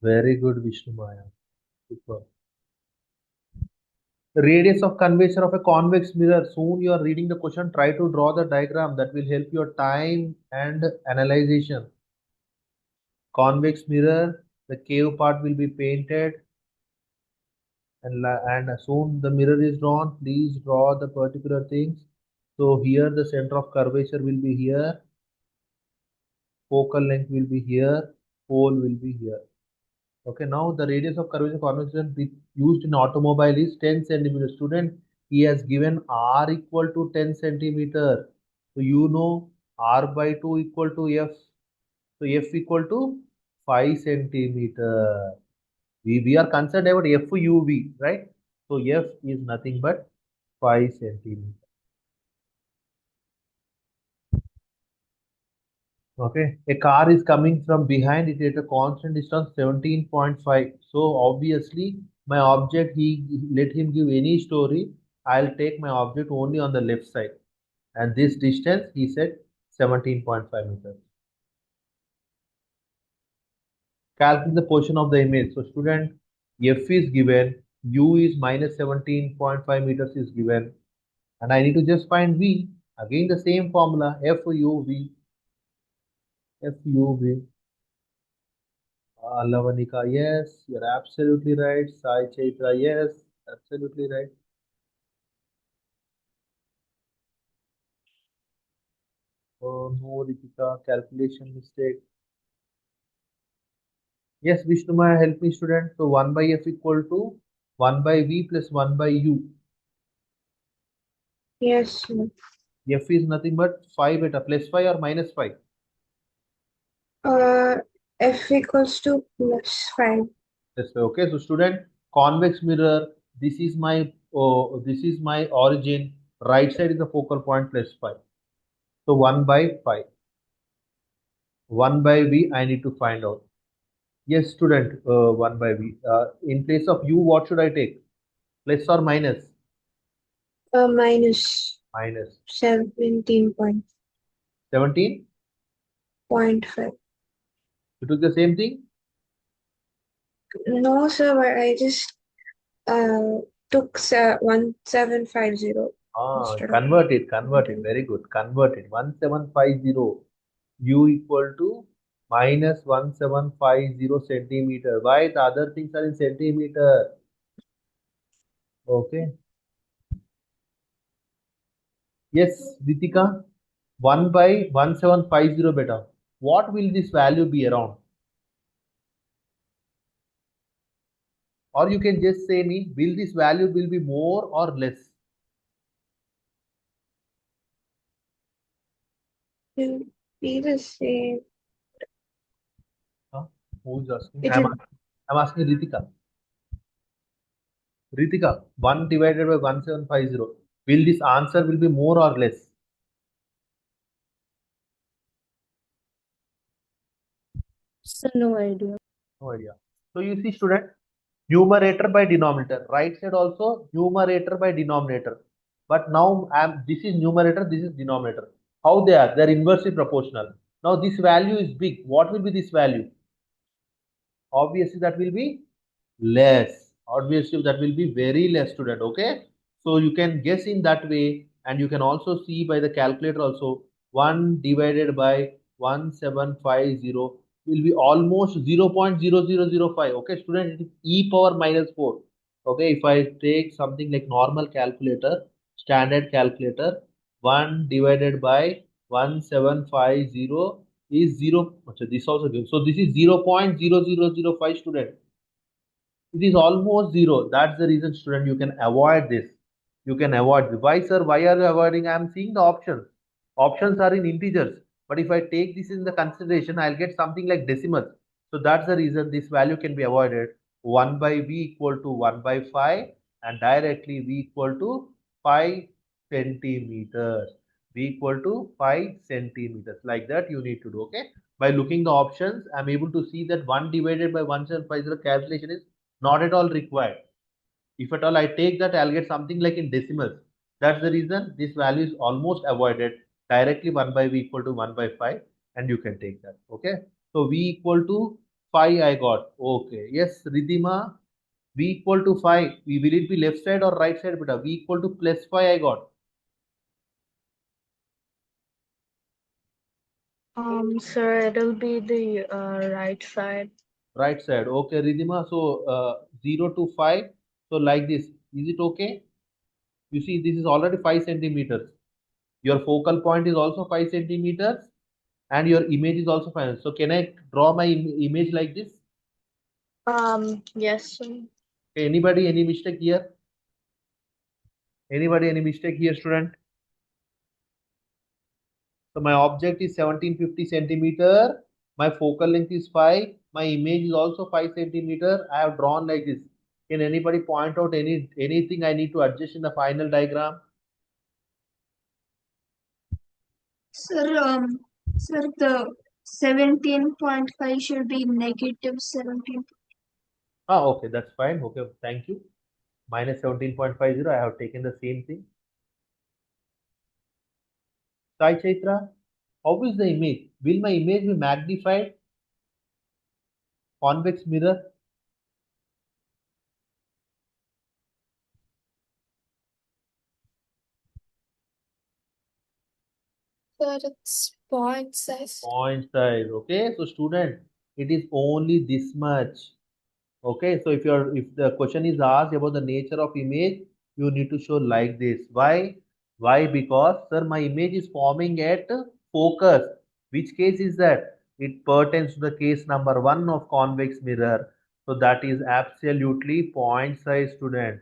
Speaker 1: Very good, Vishnu Maya. Super. The radius of curvature of a convex mirror. Soon you are reading the question. Try to draw the diagram that will help your time and analyzation. Convex mirror, the cave part will be painted, and soon the mirror is drawn. Please draw the particular things. So here the center of curvature will be here. Focal length will be here. Pole will be here. Okay, now the radius of curvature convection used in automobile is 10 centimeter. Student, he has given R equal to 10 centimeter. So you know R by 2 equal to F. So F equal to 5 centimeter. We are concerned about FUV, right? So F is nothing but 5 centimeter. Okay, a car is coming from behind it at a constant distance 17.5. So obviously, my object, let him give any story. I'll take my object only on the left side. And this distance, he said 17.5 meters. Calculate the position of the image. So student, F is given, U is minus 17.5 meters is given. And I need to just find V. Again, the same formula, FUV. FUV. Lavanika, yes, you're absolutely right. Sai Chaitra, yes, absolutely right. Oh no, Ritika, calculation mistake. Yes, Vishnu Maya, help me, student. So 1 by F equal to 1 by V plus 1 by U.
Speaker 2: Yes, sir.
Speaker 1: F is nothing but 5 beta, plus 5 or minus 5.
Speaker 2: F equals to +5.
Speaker 1: Plus 5. Okay, so student, convex mirror, this is my origin. Right side is the focal point plus 5. So 1 by 5. 1 by V I need to find out. Yes, student, 1 by V. In place of U, what should I take? Plus or minus?
Speaker 2: Minus
Speaker 1: Minus.
Speaker 2: 17.5.
Speaker 1: 17? You took the same thing?
Speaker 2: No, sir, but I just took 1750 instead of
Speaker 1: Convert it. Very good. Convert it. 1750 U equal to minus 1750 centimeter. Why? The other things are in centimeter. Okay. Yes, Ritika. 1 by 1750 beta. What will this value be around? Or you can just say me, will this value will be more or less?
Speaker 2: will be the same.
Speaker 1: Huh? Who is asking?
Speaker 2: It
Speaker 1: I'm
Speaker 2: will
Speaker 1: asking Ritika. Ritika, 1 divided by 1750. Will this answer will be more or less?
Speaker 6: So no idea.
Speaker 1: No idea. So you see, student, numerator by denominator. Right side also numerator by denominator. But now this is numerator, this is denominator. How they are? They are inversely proportional. Now this value is big. What will be this value? Obviously that will be less. Obviously that will be very less, student. Okay, so you can guess in that way, and you can also see by the calculator also. 1 divided by 1750 will be almost 0.0005. Okay, student, it is e power minus 4. Okay, if I take something like normal calculator, standard calculator, 1 divided by 1750 is 0. This also gives. So this is 0.0005, student. It is almost 0. That's the reason, student, you can avoid this. You can avoid this. Why, sir? Why are you avoiding? I am seeing the options. Options are in integers. But if I take this in the consideration, I'll get something like decimals. So that's the reason this value can be avoided. 1 by V equal to 1 by 5, and directly V equal to 5 centimeters. V equal to 5 centimeters. Like that you need to do. Okay. By looking the options, I'm able to see that 1 divided by 1750 calculation is not at all required. If at all I take that, I'll get something like in decimals. That's the reason this value is almost avoided. Directly 1 by V equal to 1 by 5, and you can take that. Okay. So V equal to 5 I got. Okay. Yes, Ridhima, V equal to 5. Will it be left side or right side, beta? V equal to plus 5 I got.
Speaker 7: Sir, it'll be the right side.
Speaker 1: Right side. Okay, Ridhima. So 0 to 5. So like this. Is it okay? You see, this is already 5 centimeters. Your focal point is also 5 centimeters, and your image is also 5. So can I draw my image like this?
Speaker 7: Yes, sir.
Speaker 1: Okay, anybody, any mistake here? Anybody, any mistake here, student? So my object is 1750 centimeter. My focal length is 5. My image is also 5 centimeter. I have drawn like this. Can anybody point out anything I need to adjust in the final diagram?
Speaker 5: Sir, sir, the 17.5 should be negative 17.
Speaker 1: Okay, that's fine. Okay, thank you. Minus 17.50. I have taken the same thing. Sai Chaitra, how is the image? Will my image be magnified? Convex mirror?
Speaker 7: Sir, it's point size.
Speaker 1: Point size. Okay, so student, it is only this much. Okay, so if the question is asked about the nature of image, you need to show like this. Why? Why? Because, sir, my image is forming at focus. Which case is that? It pertains to the case number 1 of convex mirror. So that is absolutely point size, student.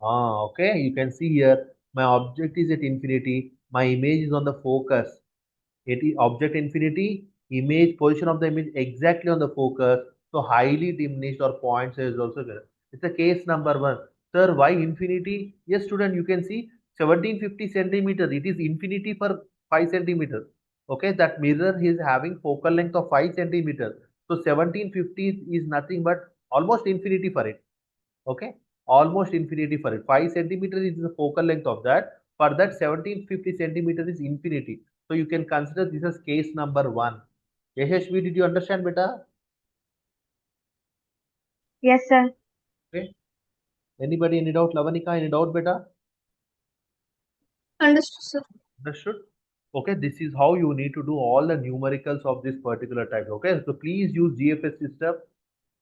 Speaker 1: Okay, you can see here my object is at infinity, my image is on the focus. It is object infinity, image, position of the image exactly on the focus, so highly diminished or point size is also there. It's a case number 1. Sir, why infinity? Yes, student, you can see 1750 centimeter. It is infinity for 5 centimeter. Okay, that mirror is having focal length of 5 centimeter. So 1750 is nothing but almost infinity for it. Okay, almost infinity for it. 5 centimeter is the focal length of that. For that 1750 centimeter is infinity. So you can consider this as case number 1. Yashashvi, did you understand beta?
Speaker 4: Yes, sir.
Speaker 1: Okay. Anybody any doubt? Lavanika, any doubt beta?
Speaker 5: Understood, sir.
Speaker 1: Understood? Okay, this is how you need to do all the numericals of this particular type. Okay, so please use GFS system.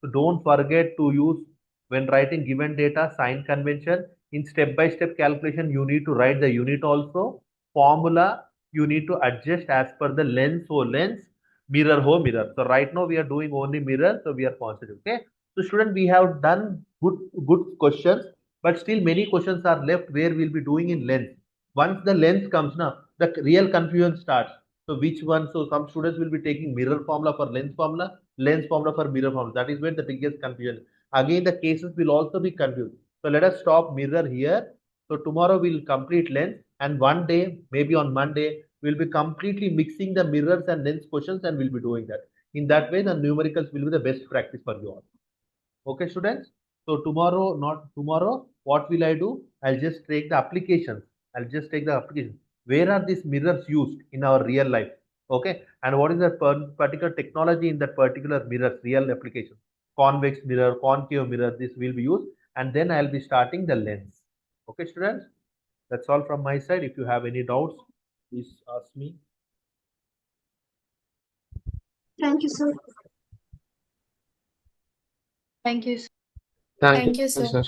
Speaker 1: So don't forget to use when writing given data sign convention. In step-by-step calculation, you need to write the unit also. Formula, you need to adjust as per the lens or lens, mirror ho mirror. So right now we are doing only mirror, so we are positive. Okay. So student, we have done good questions, but still many questions are left where we'll be doing in lens. Once the lens comes now, the real confusion starts. So which one? So some students will be taking mirror formula for lens formula, lens formula for mirror formula. That is where the biggest confusion. Again, the cases will also be confused. So let us stop mirror here. So tomorrow we'll complete lens, and one day, maybe on Monday, we'll be completely mixing the mirrors and lens questions, and we'll be doing that. In that way, the numericals will be the best practice for you all. Okay, students. So tomorrow, not tomorrow, what will I do? I'll just take the applications. I'll just take the application. Where are these mirrors used in our real life? Okay, and what is the particular technology in that particular mirrors, real application? Convex mirror, concave mirror, this will be used, and then I'll be starting the lens. Okay, students, that's all from my side. If you have any doubts, please ask me.
Speaker 5: Thank you, sir.
Speaker 7: Thank you.
Speaker 3: Thank
Speaker 2: Thank you,
Speaker 3: you,
Speaker 2: sir.
Speaker 3: sir.